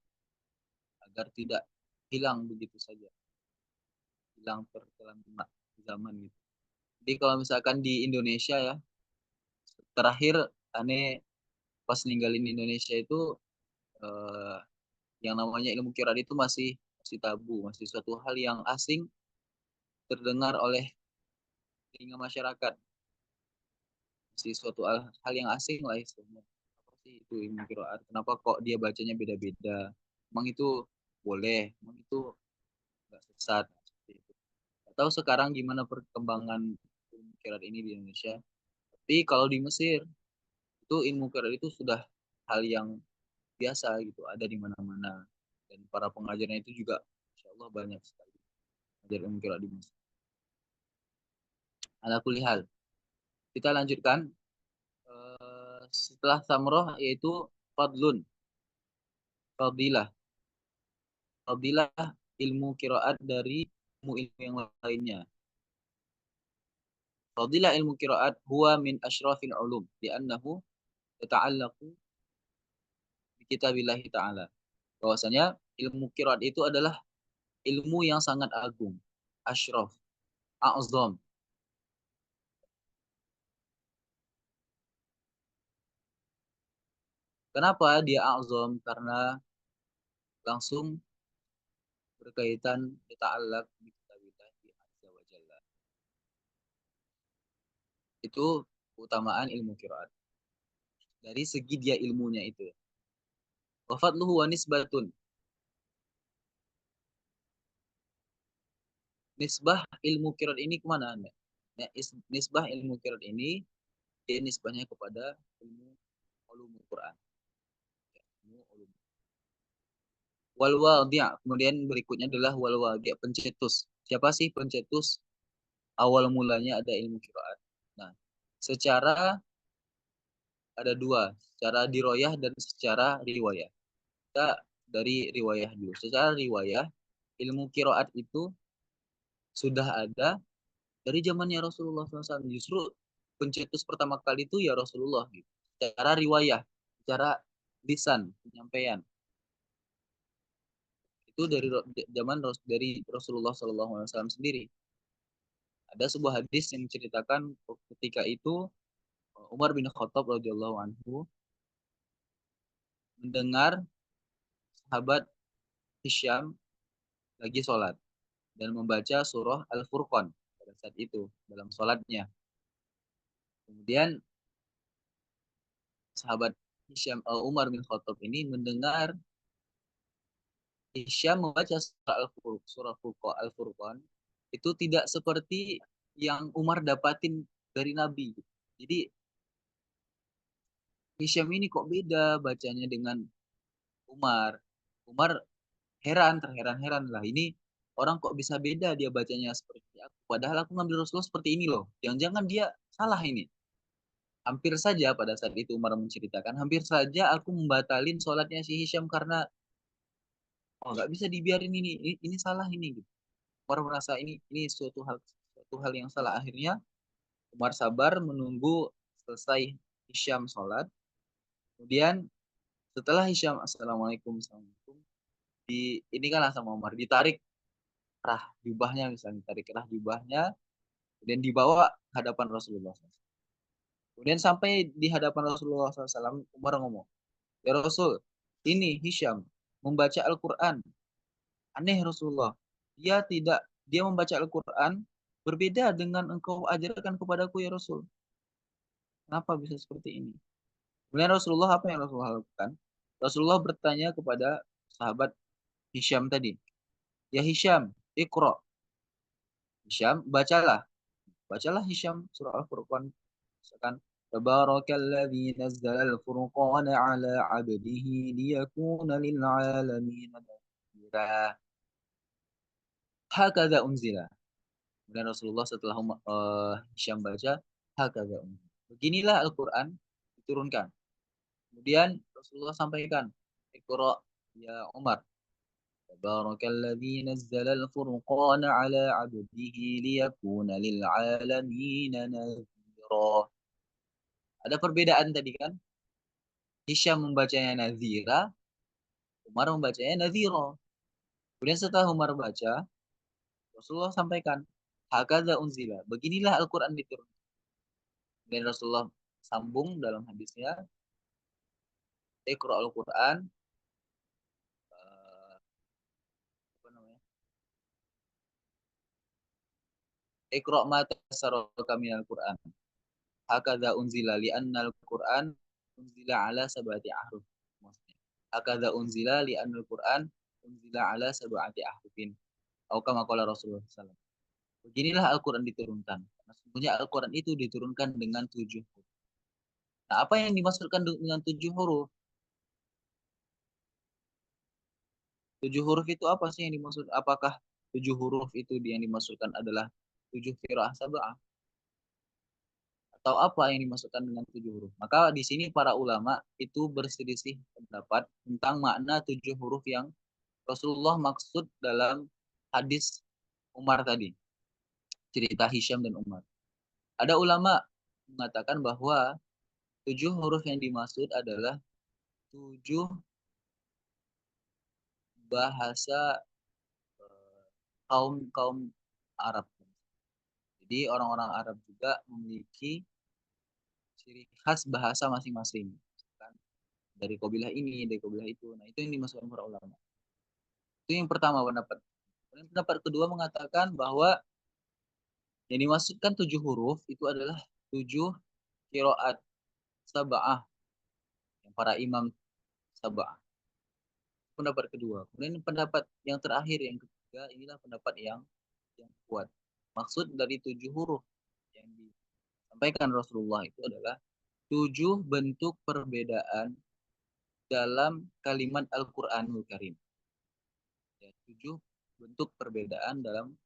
agar tidak hilang begitu saja. Hilang tertelan zaman gitu. Jadi kalau misalkan di Indonesia ya, terakhir aneh pas ninggalin Indonesia itu eh, yang namanya ilmu qiraat itu masih tabu, masih suatu hal yang asing terdengar oleh telinga masyarakat. Masih suatu hal yang asing lah istilahnya. Apa sih itu ilmu qiraat? Kenapa kok dia bacanya beda-beda? Emang itu boleh? Emang itu nggak sesat? Seperti itu. Nggak tahu sekarang gimana perkembangan ilmu qiraat ini di Indonesia. Tapi kalau di Mesir itu ilmu qiraat itu sudah hal yang biasa gitu, ada di mana-mana. Dan para pengajarnya itu juga Insya Allah banyak sekali mengajar ilmu qiraat di Mesir. Ala kulli hal. Kita lanjutkan. Setelah samroh yaitu fadlun, fadilah. Fadilah ilmu qiraat dari ilmu-ilmu yang lainnya. Fadilah ilmu qiraat huwa min asyrafil ulum li'annahu yata'allaqu bi kitabillahi ta'ala. Bahwasanya ilmu qiraat itu adalah ilmu yang sangat agung, asyraf, a'zam. Kenapa dia a'zam? Karena langsung berkaitan ta'allaq bi kitabillahi azza wa jalla. Itu keutamaan ilmu qiraat. Dari segi dia ilmunya itu. Wa fadluhu wa nisbatun. Nisbah ilmu qiraat ini kemana? Ya, nisbah ilmu qiraat ini dia nisbahnya kepada ilmu ulumul Quran. Ya, ilmu ulum. Wal wadi', kemudian berikutnya adalah wal wadi', pencetus. Siapa sih pencetus? Awal mulanya ada ilmu qiraat. Nah, secara ada dua, secara diroyah dan secara riwayah. Kita dari riwayah dulu. Secara riwayah, ilmu qiraat itu sudah ada dari zamannya Rasulullah SAW. Justru pencetus pertama kali itu ya Rasulullah gitu. Secara riwayah, secara lisan, penyampaian. Itu dari zaman dari Rasulullah SAW sendiri. Ada sebuah hadis yang menceritakan ketika itu Umar bin Khattab radhiyallahu anhu mendengar sahabat Hisham lagi sholat dan membaca surah Al-Furqan pada saat itu dalam sholatnya. Kemudian sahabat Hisham Umar bin Khattab ini mendengar Hisham membaca surah Al-Furqan itu tidak seperti yang Umar dapatin dari Nabi. Jadi Hisham ini kok beda bacanya dengan Umar. Umar terheran-heran lah. Ini orang kok bisa beda dia bacanya seperti aku. Padahal aku ngambil Rasulullah seperti ini loh. Jangan-jangan dia salah ini. Hampir saja pada saat itu Umar menceritakan, hampir saja aku membatalin sholatnya si Hisham karena nggak bisa dibiarin ini salah ini. Gitu. Umar merasa ini suatu hal yang salah. Akhirnya Umar sabar menunggu selesai Hisham sholat. Kemudian setelah Hisham assalamualaikum ini kan sama Umar ditarik kerah jubahnya, misalnya ditarik kerah jubahnya kemudian dibawa ke hadapan Rasulullah SAW. Kemudian sampai di hadapan Rasulullah SAW, Umar ngomong, ya Rasul, ini Hisham membaca Al-Quran. Aneh Rasulullah, dia membaca Al-Quran berbeda dengan engkau ajarkan kepadaku ya Rasul. Kenapa bisa seperti ini? Kemudian Rasulullah, apa yang Rasulullah lakukan? Rasulullah bertanya kepada sahabat Hisham tadi, ya Hisham, Iqra. Hisham, bacalah Hisham surah Al-Furqan. Misalkan Tabarakalladzi nazzala al-furqana ala 'abdihi liyakuna lil 'alamin nadhira. Hakadza unzila. Kemudian Rasulullah setelah Hisham baca, hakadza unzila. Beginilah Al-Qur'an diturunkan. Kemudian Rasulullah sampaikan, Iqra ya Umar. Tabarakalladzi nazzala al-furqana ala 'abdihi liyakuna lil 'alamin nadhira. Ada perbedaan tadi kan? Hisham membacanya nadhira, Umar membacanya nadhira. Kemudian setelah Umar baca, Rasulullah sampaikan, hakadza unzila. Beginilah Al-Qur'an diturunkan. Dan Rasulullah sambung dalam hadisnya, Iqra al-Qur'an, apa namanya? Iqra ma tayassara minal Qur'an. Hakadza unzila li'anna al-Qur'an unzila ala sab'ati ahruf. Hakadza unzila li'anna al-Qur'an unzila ala sab'ati ahrufin. Atau kama qala Rasulullah SAW. Beginilah Al-Qur'an diturunkan. Karena sesungguhnya Al-Qur'an itu diturunkan dengan 7 huruf. Nah, apa yang dimaksudkan dengan 7 huruf? 7 huruf itu apa sih yang dimaksud? Apakah 7 huruf itu yang dimaksudkan adalah 7 qiraah sab'ah? Atau apa yang dimaksudkan dengan 7 huruf? Maka di sini para ulama itu berselisih pendapat tentang makna 7 huruf yang Rasulullah maksud dalam hadis Umar tadi. Cerita Hisham dan Umar. Ada ulama mengatakan bahwa 7 huruf yang dimaksud adalah 7 bahasa kaum Arab. Jadi orang-orang Arab juga memiliki ciri khas bahasa masing-masing. Dari kabilah ini, dari kabilah itu. Nah, itu yang dimaksudkan para ulama. Itu yang pertama pendapat. Kemudian pendapat kedua mengatakan bahwa yang dimaksudkan 7 huruf itu adalah 7 qiraat sab'ah. Yang para imam sab'ah. Pendapat kedua. Kemudian pendapat yang terakhir, yang ketiga, inilah pendapat yang kuat. Maksud dari 7 huruf yang disampaikan Rasulullah itu adalah 7 bentuk perbedaan dalam kalimat Al-Quranul Karim. Ya, 7 bentuk perbedaan dalam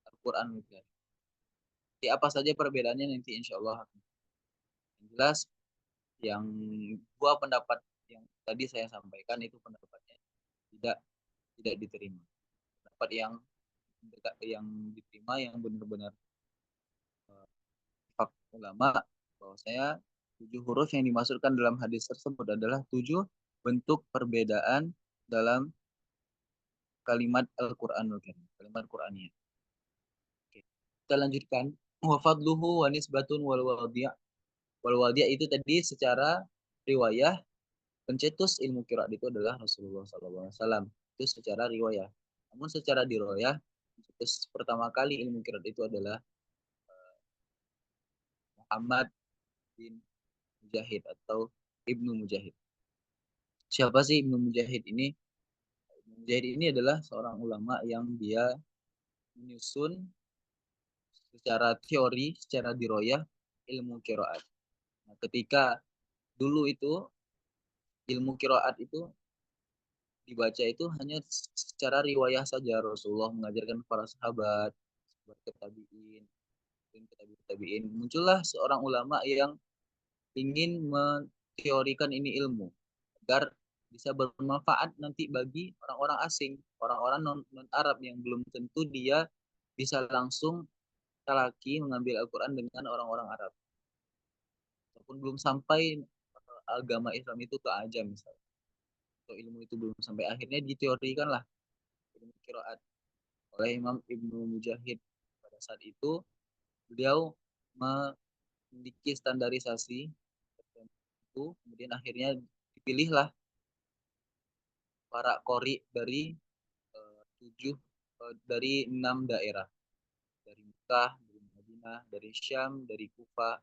Al-Quranul Karim. Jadi apa saja perbedaannya nanti insya Allah. Yang jelas, yang dua pendapat yang tadi saya sampaikan itu pendapatnya tidak diterima. Pendapat yang diterima yang benar-benar ulama bahwa saya 7 huruf yang dimaksudkan dalam hadis tersebut adalah 7 bentuk perbedaan dalam kalimat Al-Quranul Karim, kalimat Qur'aniyah. Oke. Kita lanjutkan. Wa fadluhu wa nisbatun wal wadi'. Wal wadi' itu tadi secara riwayah pencetus ilmu qiraat itu adalah Rasulullah SAW. Itu secara riwayah. Namun secara dirayah pencetus pertama kali ilmu qiraat itu adalah Muhammad bin Mujahid atau Ibnu Mujahid. Siapa sih Ibnu Mujahid ini? Ibnu Mujahid ini adalah seorang ulama yang dia menyusun secara teori, secara diroyah ilmu qiraat. Nah, ketika dulu itu ilmu qiraat itu dibaca itu hanya secara riwayah saja. Rasulullah mengajarkan para sahabat, tabi'in. Muncullah seorang ulama yang ingin menteorikan ini ilmu agar bisa bermanfaat nanti bagi orang-orang asing, orang-orang non-Arab yang belum tentu dia bisa langsung talaki mengambil Al-Quran dengan orang-orang Arab. Ataupun belum sampai agama Islam itu ke Ajam misalnya. Atau ilmu itu belum sampai, akhirnya diteorikan lah ilmu qiraat oleh Imam Ibnu Mujahid. Pada saat itu beliau memiliki standarisasi tertentu, kemudian akhirnya dipilihlah para qori dari dari 6 daerah, dari Mekah, dari Madinah, dari Syam, dari Kufah.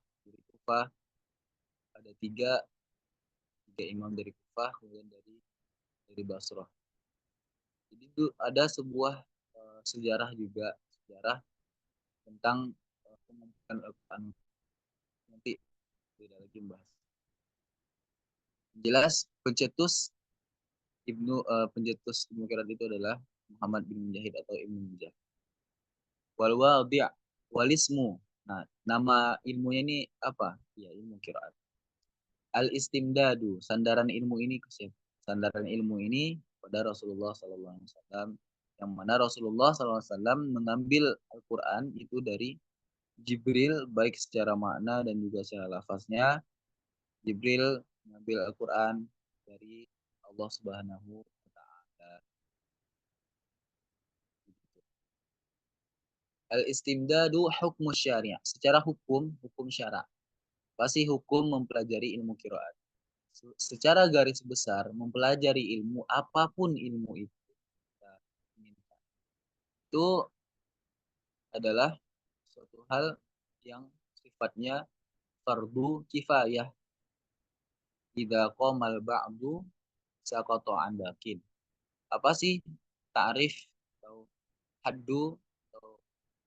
Ada tiga imam dari Kufah, kemudian dari Basrah. Jadi itu ada sebuah sejarah tentang pembentukan Al-Quran. Nanti tidak lagi membahas. Jelas pencetus Ibnu Qiraat itu adalah Muhammad bin Mujahid atau Ibnu Mujahid. Wal wadi' walismu. Nah, nama ilmunya ini apa? Ya, ilmu qiraat. Al istimdadu, sandaran ilmu ini ke siapa? Sandaran ilmu ini pada Rasulullah SAW, yang mana Rasulullah SAW mengambil Al-Quran itu dari Jibril, baik secara makna dan juga secara lafaznya. Jibril mengambil Al-Quran dari Allah Subhanahu wa Ta'ala. Al-istimdadu hukmu syariah. Secara hukum syara. Pasti hukum mempelajari ilmu qiraat. Secara garis besar, mempelajari ilmu, apapun ilmu itu adalah suatu hal yang sifatnya fardu kifayah. Idza qamal ba'du saqata an bakin. Apa sih ta'rif atau haddu atau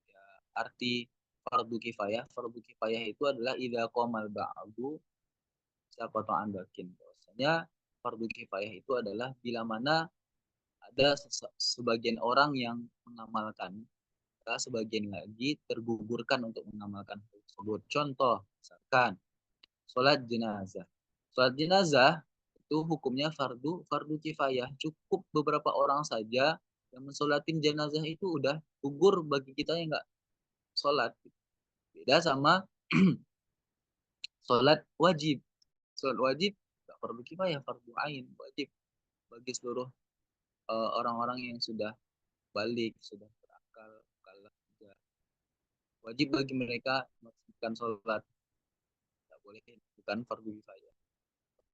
ya, arti fardu kifayah? Fardu kifayah itu adalah idza qamal ba'du saqata an bakin. Bahwasanya fardu kifayah itu adalah bila mana ada sebagian orang yang mengamalkan, maka sebagian lagi tergugurkan untuk mengamalkan tersebut. Contoh, misalkan sholat jenazah. Sholat jenazah itu hukumnya fardu kifayah. Cukup beberapa orang saja yang mensolatin jenazah itu udah gugur bagi kita yang nggak sholat. Beda sama sholat wajib. Sholat wajib nggak fardu kifayah, fardu ain, wajib bagi seluruh orang-orang yang sudah balik, sudah berakal, kalah juga. Wajib bagi mereka melaksanakan sholat. Tidak boleh, bukan fardu kifayah.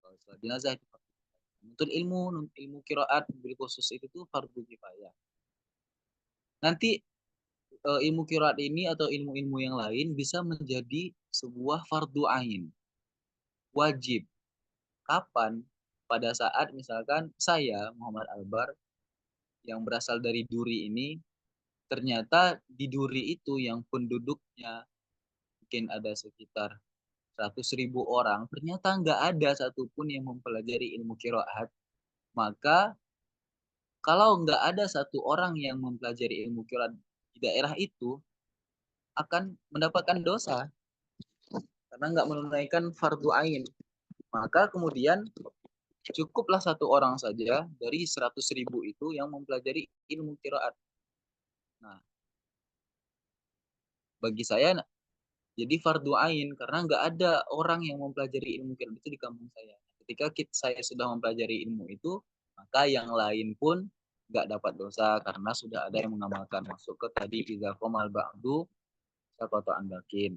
Kalau sholat jenazah itu fardu kifayah. Untuk ilmu qiraat bil khusus itu tuh fardu kifayah. Nanti ilmu qiraat ini atau ilmu-ilmu yang lain bisa menjadi sebuah fardu ain. Wajib. Kapan? Pada saat misalkan saya, Muhammad Albar, yang berasal dari Duri ini, ternyata di Duri itu yang penduduknya mungkin ada sekitar 100.000 orang, ternyata nggak ada satupun yang mempelajari ilmu qiraat. Maka kalau nggak ada satu orang yang mempelajari ilmu qiraat di daerah itu, akan mendapatkan dosa karena nggak menunaikan fardu ain. Maka kemudian cukuplah satu orang saja dari 100.000 itu yang mempelajari ilmu qiraat. Nah, bagi saya jadi fardu ain karena nggak ada orang yang mempelajari ilmu qiraat itu di kampung saya. Ketika saya sudah mempelajari ilmu itu, maka yang lain pun nggak dapat dosa karena sudah ada yang mengamalkan. Masuk ke tadi idza qamal ba'du saqata an bakin.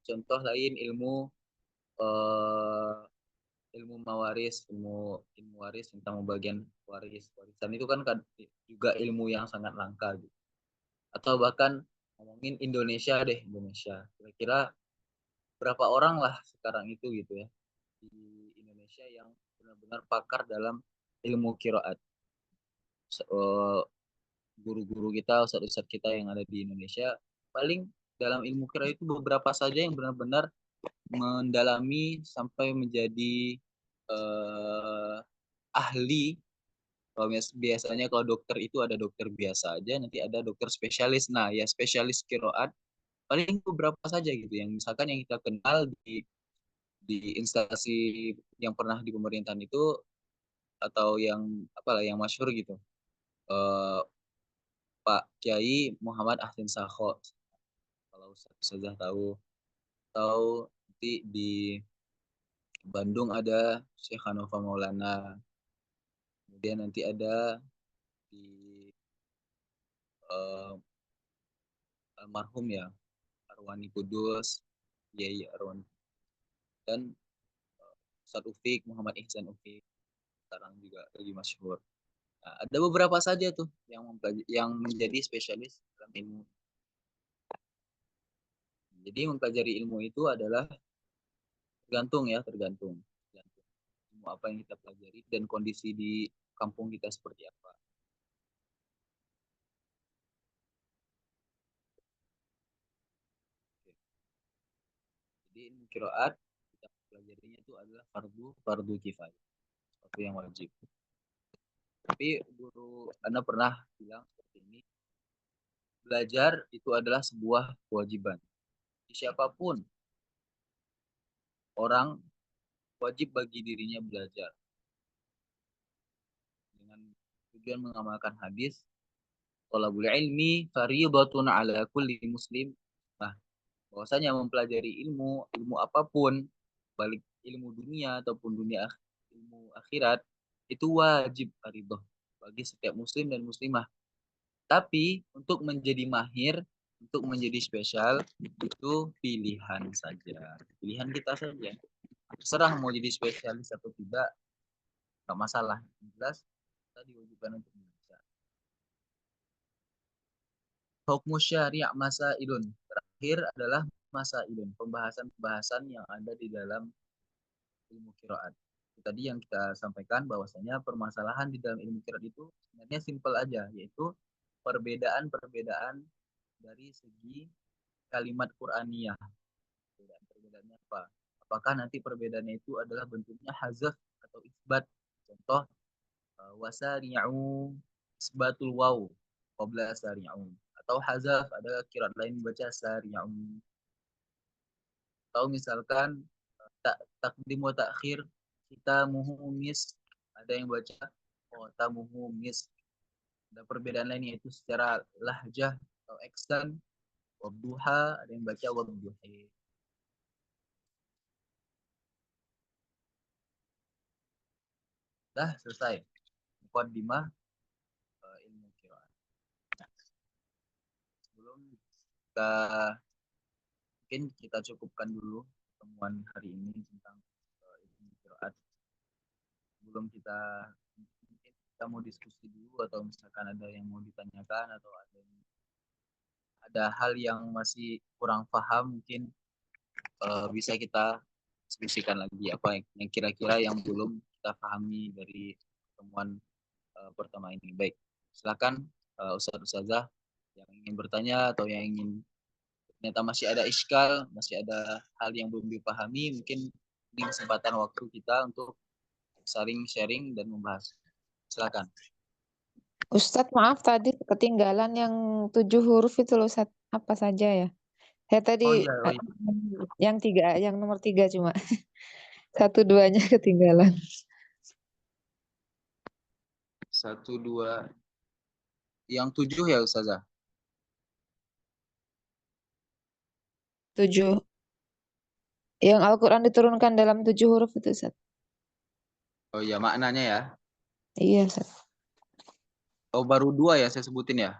Contoh lain eh, ilmu mawaris, ilmu waris tentang pembagian warisan itu kan juga ilmu yang sangat langka gitu. Atau bahkan ngomongin Indonesia. Kira-kira berapa orang lah sekarang itu gitu ya di Indonesia yang benar-benar pakar dalam ilmu qiraat. Guru-guru kita, ustadz-ustadz kita yang ada di Indonesia, paling dalam ilmu qiraat itu beberapa saja yang benar-benar mendalami sampai menjadi ahli. Kalau biasanya kalau dokter itu ada dokter biasa aja, nanti ada dokter spesialis. Nah, ya spesialis qiraat paling beberapa saja gitu yang misalkan yang kita kenal di instansi yang pernah di pemerintahan itu atau yang apalah yang masyhur gitu. Eh, Pak Kiai Muhammad Ahsin Sakho, kalau Ustazah tahu di Bandung ada Syekh Hanofa Maulana, kemudian nanti ada di uh, almarhum ya Arwani Kudus, Yai Arwani, dan Ustadz Ufik Muhammad Ihsan Ufik sekarang juga lagi masyhur. Nah, ada beberapa saja tuh yang menjadi spesialis dalam ilmu. Jadi mempelajari ilmu itu adalah tergantung ilmu apa yang kita pelajari dan kondisi di kampung kita seperti apa. Jadi ilmu qiraat kita pelajarinya itu adalah fardu kifayah, sesuatu yang wajib. Tapi guru Anda pernah bilang seperti ini, belajar itu adalah sebuah kewajiban. Siapapun orang wajib bagi dirinya belajar dengan tujuan mengamalkan hadis thalabul ilmi fardhatun ala kulli muslim. Nah, bahwasanya mempelajari ilmu apapun, balik ilmu dunia ataupun ilmu akhirat, itu wajib fardhah bagi setiap muslim dan muslimah. Tapi untuk menjadi mahir, untuk menjadi spesial, itu pilihan saja. Pilihan kita saja. Terserah mau jadi spesialis atau tidak, nggak masalah. Yang jelas, kita diwajibkan untuk belajar. Hukmu syari' masailun. Terakhir adalah masailun. Pembahasan-pembahasan yang ada di dalam ilmu qiraat. Tadi yang kita sampaikan bahwasanya permasalahan di dalam ilmu qiraat itu sebenarnya simpel aja, yaitu perbedaan-perbedaan dari segi kalimat Qur'aniyah. Perbedaannya apa? Apakah nanti perbedaannya itu adalah bentuknya hazaf atau isbat? Contoh, wasari'u isbatul waw qabla sari'u. Atau hazaf, ada qiraat lain baca sari'u. Atau misalkan takdim wa ta'khir, kita muhumis, ada yang baca tamuhumis. Ada perbedaan lain yaitu secara lahjah atau eksan, wadduha, ada yang baca wadduhi. Dah selesai muqaddimah ilmu qiraat. Nah, sebelum mungkin kita cukupkan dulu pertemuan hari ini tentang ilmu qiraat. Sebelum mungkin kita mau diskusi dulu, atau misalkan ada yang mau ditanyakan atau ada hal yang masih kurang paham, mungkin bisa kita diskusikan lagi apa yang kira-kira yang belum kita pahami dari pertemuan pertama ini. Baik, silakan Ustaz-Ustazah yang ingin bertanya atau yang ingin ternyata masih ada iskal, masih ada hal yang belum dipahami, mungkin ini kesempatan waktu kita untuk saling sharing dan membahas. Silakan. Ustadz, maaf tadi ketinggalan yang 7 huruf itu loh, Ustadz. Apa saja ya? Saya tadi Oh iya. yang 3, yang nomor 3 cuma. 1-2-nya ketinggalan. 1, 2, yang 7 ya Ustazah? 7. Yang Al-Quran diturunkan dalam 7 huruf itu, Ustadz. Oh iya, maknanya ya. Iya, Ustadz. Oh, baru 2 ya saya sebutin ya?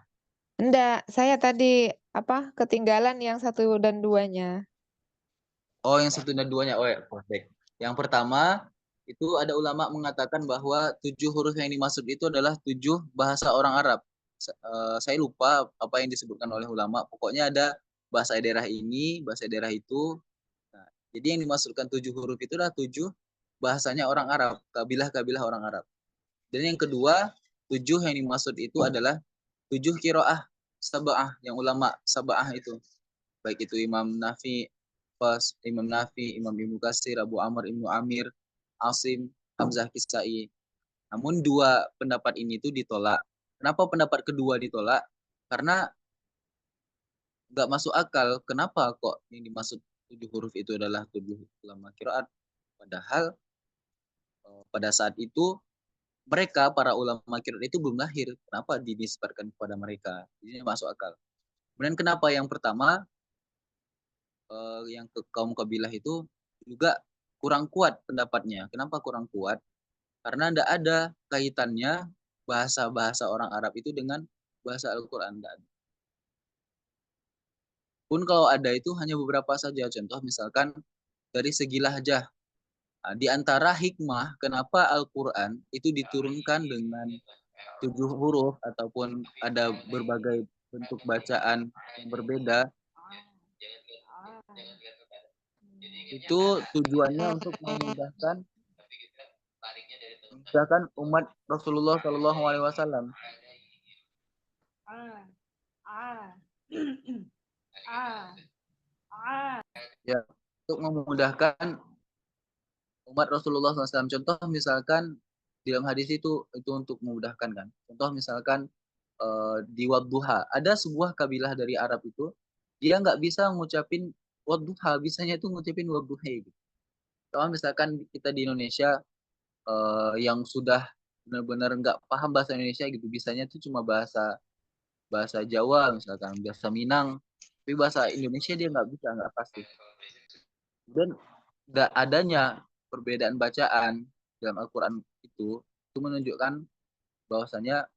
Enggak, saya tadi ketinggalan yang 1 dan 2-nya. Oh, yang 1 dan 2-nya. Oh ya, baik. Yang pertama, itu ada ulama mengatakan bahwa 7 huruf yang dimaksud itu adalah 7 bahasa orang Arab. Saya lupa apa yang disebutkan oleh ulama. Pokoknya ada bahasa daerah ini, bahasa daerah itu. Nah, jadi yang dimaksudkan 7 huruf itu adalah 7 bahasanya orang Arab, kabilah-kabilah orang Arab. Dan yang kedua, 7 yang dimaksud itu adalah 7 qiraah sab'ah, yang ulama sab'ah itu. Baik itu Imam Nafi, Imam Ibnu Katsir, Abu Amr Ibnu Amir, Asim, Hamzah Kisai. Namun 2 pendapat ini itu ditolak. Kenapa pendapat kedua ditolak? Karena nggak masuk akal. Kenapa kok yang dimaksud 7 huruf itu adalah 7 ulama qiraat? Padahal pada saat itu mereka, para ulama qiraat itu belum lahir. Kenapa dinisbatkan kepada mereka? Jadi masuk akal. Kemudian kenapa yang pertama, yang kaum kabilah itu juga kurang kuat pendapatnya. Kenapa kurang kuat? Karena tidak ada kaitannya bahasa-bahasa orang Arab itu dengan bahasa Al-Quran. Pun kalau ada itu hanya beberapa saja. Contoh misalkan dari segi lahjah. Nah, di antara hikmah kenapa Al-Quran itu diturunkan dengan 7 huruf ataupun ada berbagai bentuk bacaan yang berbeda, itu tujuannya untuk memudahkan umat Rasulullah Shallallahu Alaihi Wasallam. Ya, untuk memudahkan umat Rasulullah SAW. Contoh misalkan di dalam hadis itu untuk memudahkan kan. Contoh misalkan di Wadduha. Ada sebuah kabilah dari Arab itu, dia nggak bisa ngucapin Wadduha, bisanya itu ngucapin Wadduha gitu. Kalau misalkan kita di Indonesia yang sudah benar-benar nggak paham bahasa Indonesia gitu, bisanya itu cuma bahasa bahasa Jawa misalkan, bahasa Minang, tapi bahasa Indonesia dia nggak bisa, nggak pasti. Dan adanya perbedaan bacaan dalam Al-Quran itu menunjukkan bahwasanya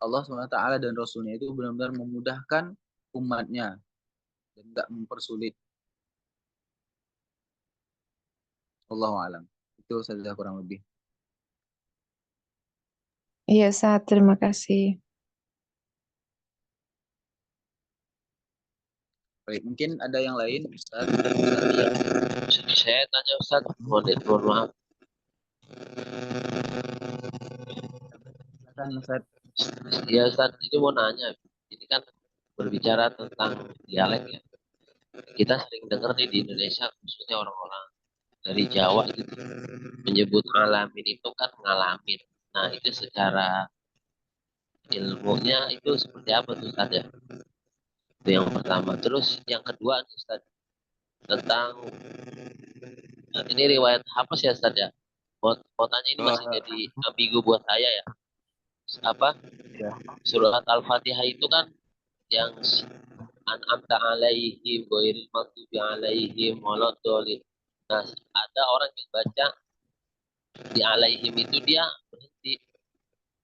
Allah SWT dan Rasulnya itu benar-benar memudahkan umatnya dan nggak mempersulit. Allahu alam. Itu saja kurang lebih. Iya, Ustaz. Terima kasih. Baik, mungkin ada yang lain, Ustaz. Saya tanya Ustaz, mohon maaf. Silakan, Ustaz. Ya Ustaz, ini mau nanya. Ini kan berbicara tentang dialek ya. Kita sering dengar nih di Indonesia, khususnya orang-orang dari Jawa gitu, menyebut alamin itu kan ngalamin. Nah, itu secara ilmunya itu seperti apa tuh Ustaz ya? Itu yang pertama. Terus yang kedua nih Ustaz, tentang ini riwayat apa sih Ustaz ya? Mau tanya ini masih jadi ambigu buat saya ya. Apa? Ya. Surat Al-Fatihah itu kan yang an'amta alaihim ghairil maghdubi alaihim waladdallin. Nah, ada orang yang baca di alaihim itu dia berhenti.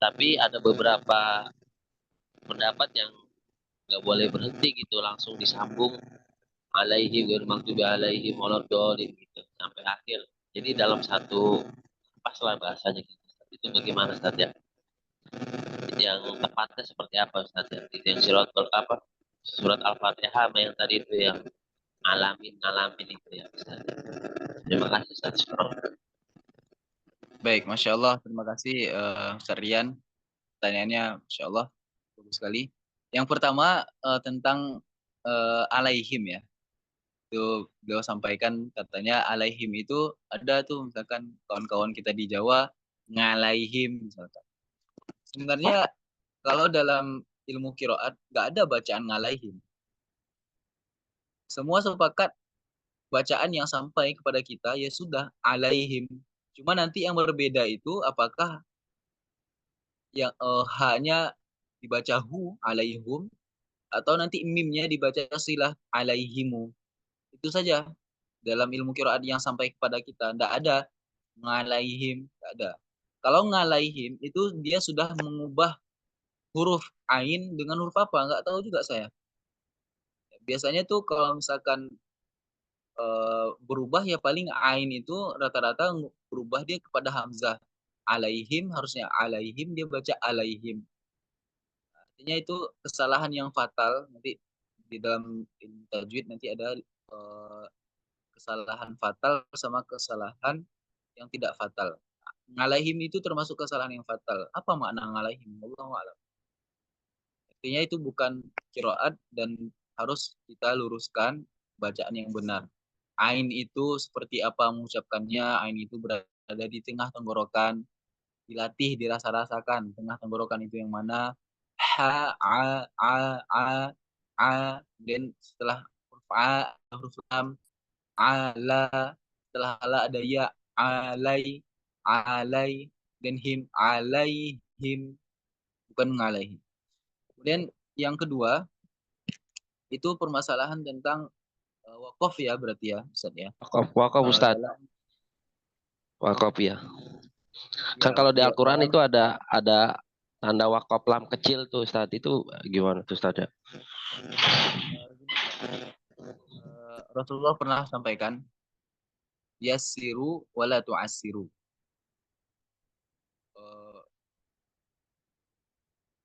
Tapi ada beberapa pendapat yang nggak boleh berhenti gitu, langsung disambung alaihim ghairil maghdubi alaihim waladdallin gitu sampai akhir. Jadi dalam satu pas lah bahasanya gitu. Itu bagaimana Ustaz ya? Yang tepatnya seperti apa Ustaz ya? Itu yang surat Al-Fatihah sama yang tadi itu yang ngalamin itu ya Ustaz. Terima kasih Ustaz. Baik, Masya Allah. Terima kasih Ustaz Rian. Pertanyaannya, Masya Allah, bagus sekali. Yang pertama tentang alaihim ya. Itu beliau sampaikan katanya alaihim itu ada tuh misalkan kawan-kawan kita di Jawa ngalaihim misalkan. Sebenarnya kalau dalam ilmu kiroat nggak ada bacaan ngalaihim. Semua sepakat bacaan yang sampai kepada kita ya sudah alaihim. Cuma nanti yang berbeda itu apakah yang hanya dibaca hu alaihum atau nanti mimnya dibaca silah alaihimu. Itu saja dalam ilmu qiraat yang sampai kepada kita. Tidak ada ngalaihim, tidak ada. Kalau ngalaihim itu dia sudah mengubah huruf ain dengan huruf apa? Nggak tahu juga saya. Biasanya tuh kalau misalkan berubah ya paling ain itu rata-rata berubah dia kepada hamzah. Alaihim harusnya alaihim dia baca alaihim. Artinya itu kesalahan yang fatal. Nanti di dalam tajwid nanti ada kesalahan fatal sama kesalahan yang tidak fatal. Ngalaihim itu termasuk kesalahan yang fatal. Apa makna ngalaihim? Wallahu a'lam. Artinya itu bukan kiroat dan harus kita luruskan bacaan yang benar. Ain itu seperti apa mengucapkannya? Ain itu berada di tengah tenggorokan. Dilatih, dirasa-rasakan. Tengah tenggorokan itu yang mana? Ha, a. Dan setelah huruf a, huruf lam, ala. Setelah ala ada ya, alai. Dan him, alaihim. Bukan ngalaihim. Kemudian yang kedua, itu permasalahan tentang wakaf ya berarti ya, Ustaz ya. Wakaf Ustaz. Wakaf ya. Kan kalau di Al-Quran itu ada tanda wakaf lam kecil tuh Ustaz. Itu gimana tuh Ustaz ya? Rasulullah pernah sampaikan yassiru wala tu'assiru.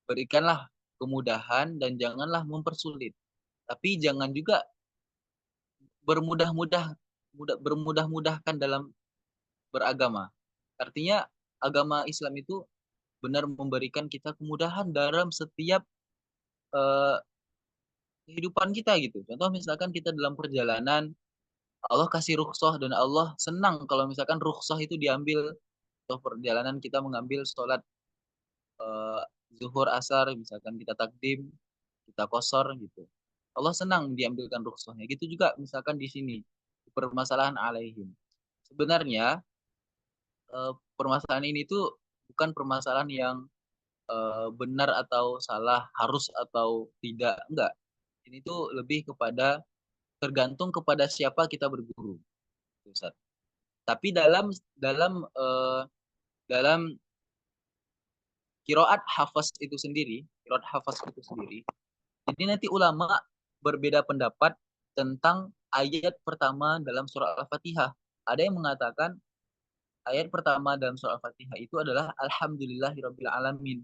Berikanlah kemudahan dan janganlah mempersulit. Tapi jangan juga bermudah-mudahkan dalam beragama. Artinya agama Islam itu benar memberikan kita kemudahan dalam setiap kehidupan kita gitu. Contoh misalkan kita dalam perjalanan Allah kasih rukhsah dan Allah senang kalau misalkan rukhsah itu diambil atau perjalanan kita mengambil sholat eh, zuhur asar misalkan kita takdim kita kosor gitu. Allah senang diambilkan rukhsahnya. Gitu juga misalkan di sini permasalahan alaihim. Sebenarnya permasalahan ini tuh bukan permasalahan yang benar atau salah, harus atau tidak, enggak. Ini tuh lebih kepada tergantung kepada siapa kita berguru, Ustaz. Tapi dalam dalam dalam kiroat hafaz itu sendiri, kiroat hafaz itu sendiri, jadi nanti ulama berbeda pendapat tentang ayat pertama dalam surah Al-Fatihah. Ada yang mengatakan ayat pertama dalam surah Al-Fatihah itu adalah Alhamdulillahirabbil alamin.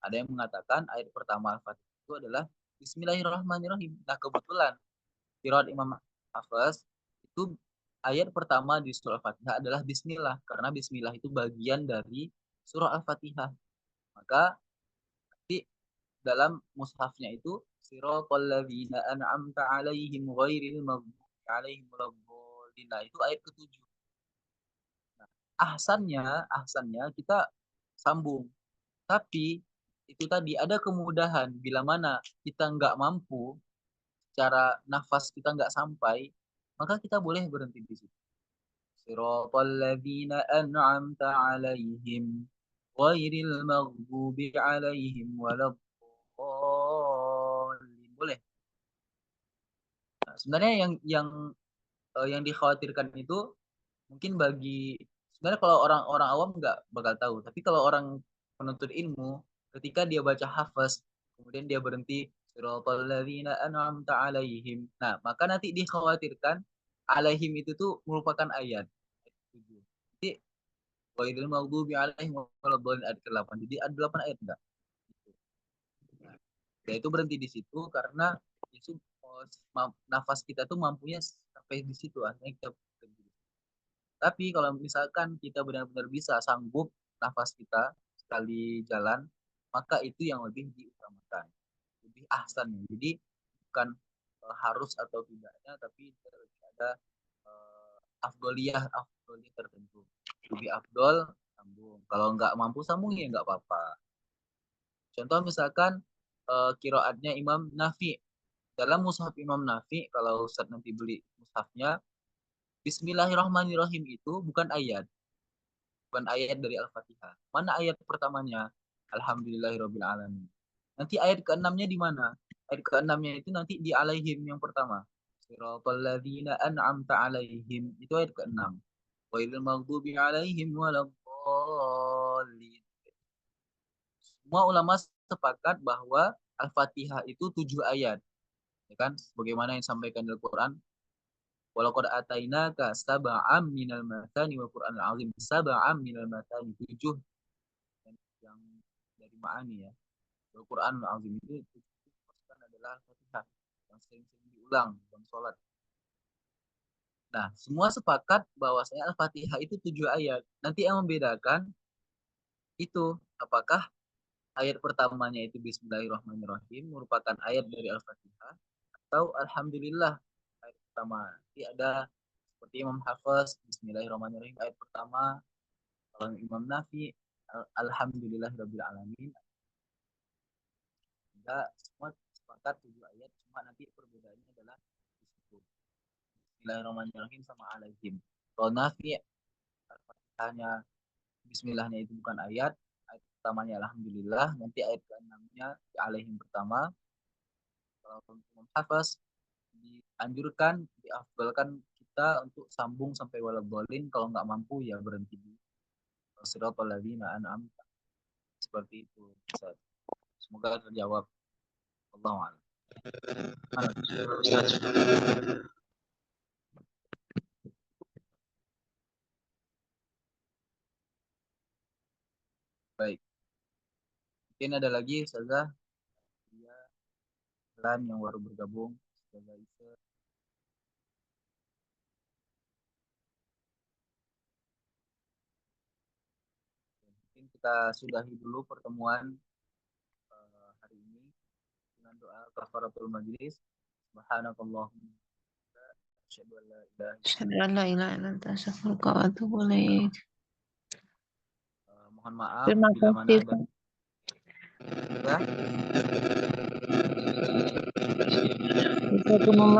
Ada yang mengatakan ayat pertama Al-Fatihah itu adalah Bismillahirrahmanirrahim. Nah, kebetulan qiraat Imam Hafaz itu ayat pertama di surah Al-Fatihah adalah Bismillah. Karena Bismillah itu bagian dari surah Al-Fatihah. Maka di dalam mushafnya itu Siratal ladzina an'amta 'alaihim ghairil maghdubi 'alaihim waladdallin. Nah, itu ayat ketujuh. Nah, ahsannya kita sambung. Tapi itu tadi ada kemudahan bila mana kita nggak mampu secara nafas kita nggak sampai, maka kita boleh berhenti di situ. Siratal ladzina an'amta 'alaihim ghairil maghdubi 'alaihim waladdallin. Boleh. Nah, sebenarnya yang dikhawatirkan itu mungkin bagi sebenarnya kalau orang-orang awam nggak bakal tahu, tapi kalau orang penuntut ilmu ketika dia baca hafaz kemudian dia berhenti siratal ladzina an'amta 'alaihim. Nah, maka nanti dikhawatirkan alaihim itu tuh merupakan ayat. Jadi ghairil maghdubi 'alaihim waladdallin ayat ke-8. Jadi ada 8 ayat enggak? Ya itu berhenti di situ karena itu nafas kita tuh mampunya sampai di situ akhirnya kita berhenti. Tapi kalau misalkan kita benar-benar bisa sanggup nafas kita sekali jalan, maka itu yang lebih diutamakan, lebih ahsan. Jadi bukan harus atau tidaknya, tapi lebih ada afdoliyah tertentu. Lebih afdol sambung. Kalau nggak mampu sambung ya nggak apa-apa. Contoh misalkan kiroatnya Imam Nafi. Dalam mushaf Imam Nafi, kalau Ustaz nanti beli mushafnya, Bismillahirrahmanirrahim itu bukan ayat. Bukan ayat dari Al-Fatihah. Mana ayat pertamanya? Alhamdulillahirabbil alamin. Nanti ayat ke-6-nya di mana? Ayat ke-6-nya itu nanti di alaihim yang pertama. Siratal ladzina an'amta alaihim. Itu ayat ke-6. Ghairil maghdubi alaihim waladdallin. Semua ulama sepakat bahwa Al-Fatihah itu 7 ayat. Ya kan? Sebagaimana yang disampaikan dalam Quran, walaqad atainaka sab'am minal matani wa Qur'anul azim. Sab'am minal matani, 7 yang dari ma'ani ya. Al-Quran Al-Azim itu adalah Al-Fatihah yang sering-sering diulang dalam sholat. Nah, semua sepakat bahwasanya Al-Fatihah itu 7 ayat. Nanti yang membedakan itu apakah ayat pertamanya itu Bismillahirrahmanirrahim merupakan ayat dari Al-Fatihah atau Alhamdulillah ayat pertama. Nanti ada seperti Imam Hafiz Bismillahirrahmanirrahim ayat pertama, kalau Imam Nafi Alhamdulillahirabbil alamin. Enggak, semua sepakat 7 ayat, cuma nanti perbedaannya adalah di situ. Bismillahirrahmanirrahim sama alaihim. Kalau Nafi Al-Fatihahnya Bismillahnya itu bukan ayat, ayat pertamanya Alhamdulillah, nanti ayat ke-6-nya di alaihim pertama. Kalau Imam Hafaz dianjurkan, diafdalkan kita untuk sambung sampai waladhdallin, kalau nggak mampu ya berhenti di siratal ladzina an'amta. Seperti itu. Semoga terjawab. Allahu a'lam. Baik. Mungkin ada lagi Ustazah dia yang baru bergabung. Ustazah Isa. Mungkin kita sudahi dulu pertemuan hari ini dengan doa kafaratul majlis. Subhanakallahumma Asyhadu an la ilaha illallah. Asyhadu an la ilaha illallah, astaghfiruka wa atubu ilaik. Mohon maaf Terima bila mana kasih, ada Pak. ya. Jazakumullah.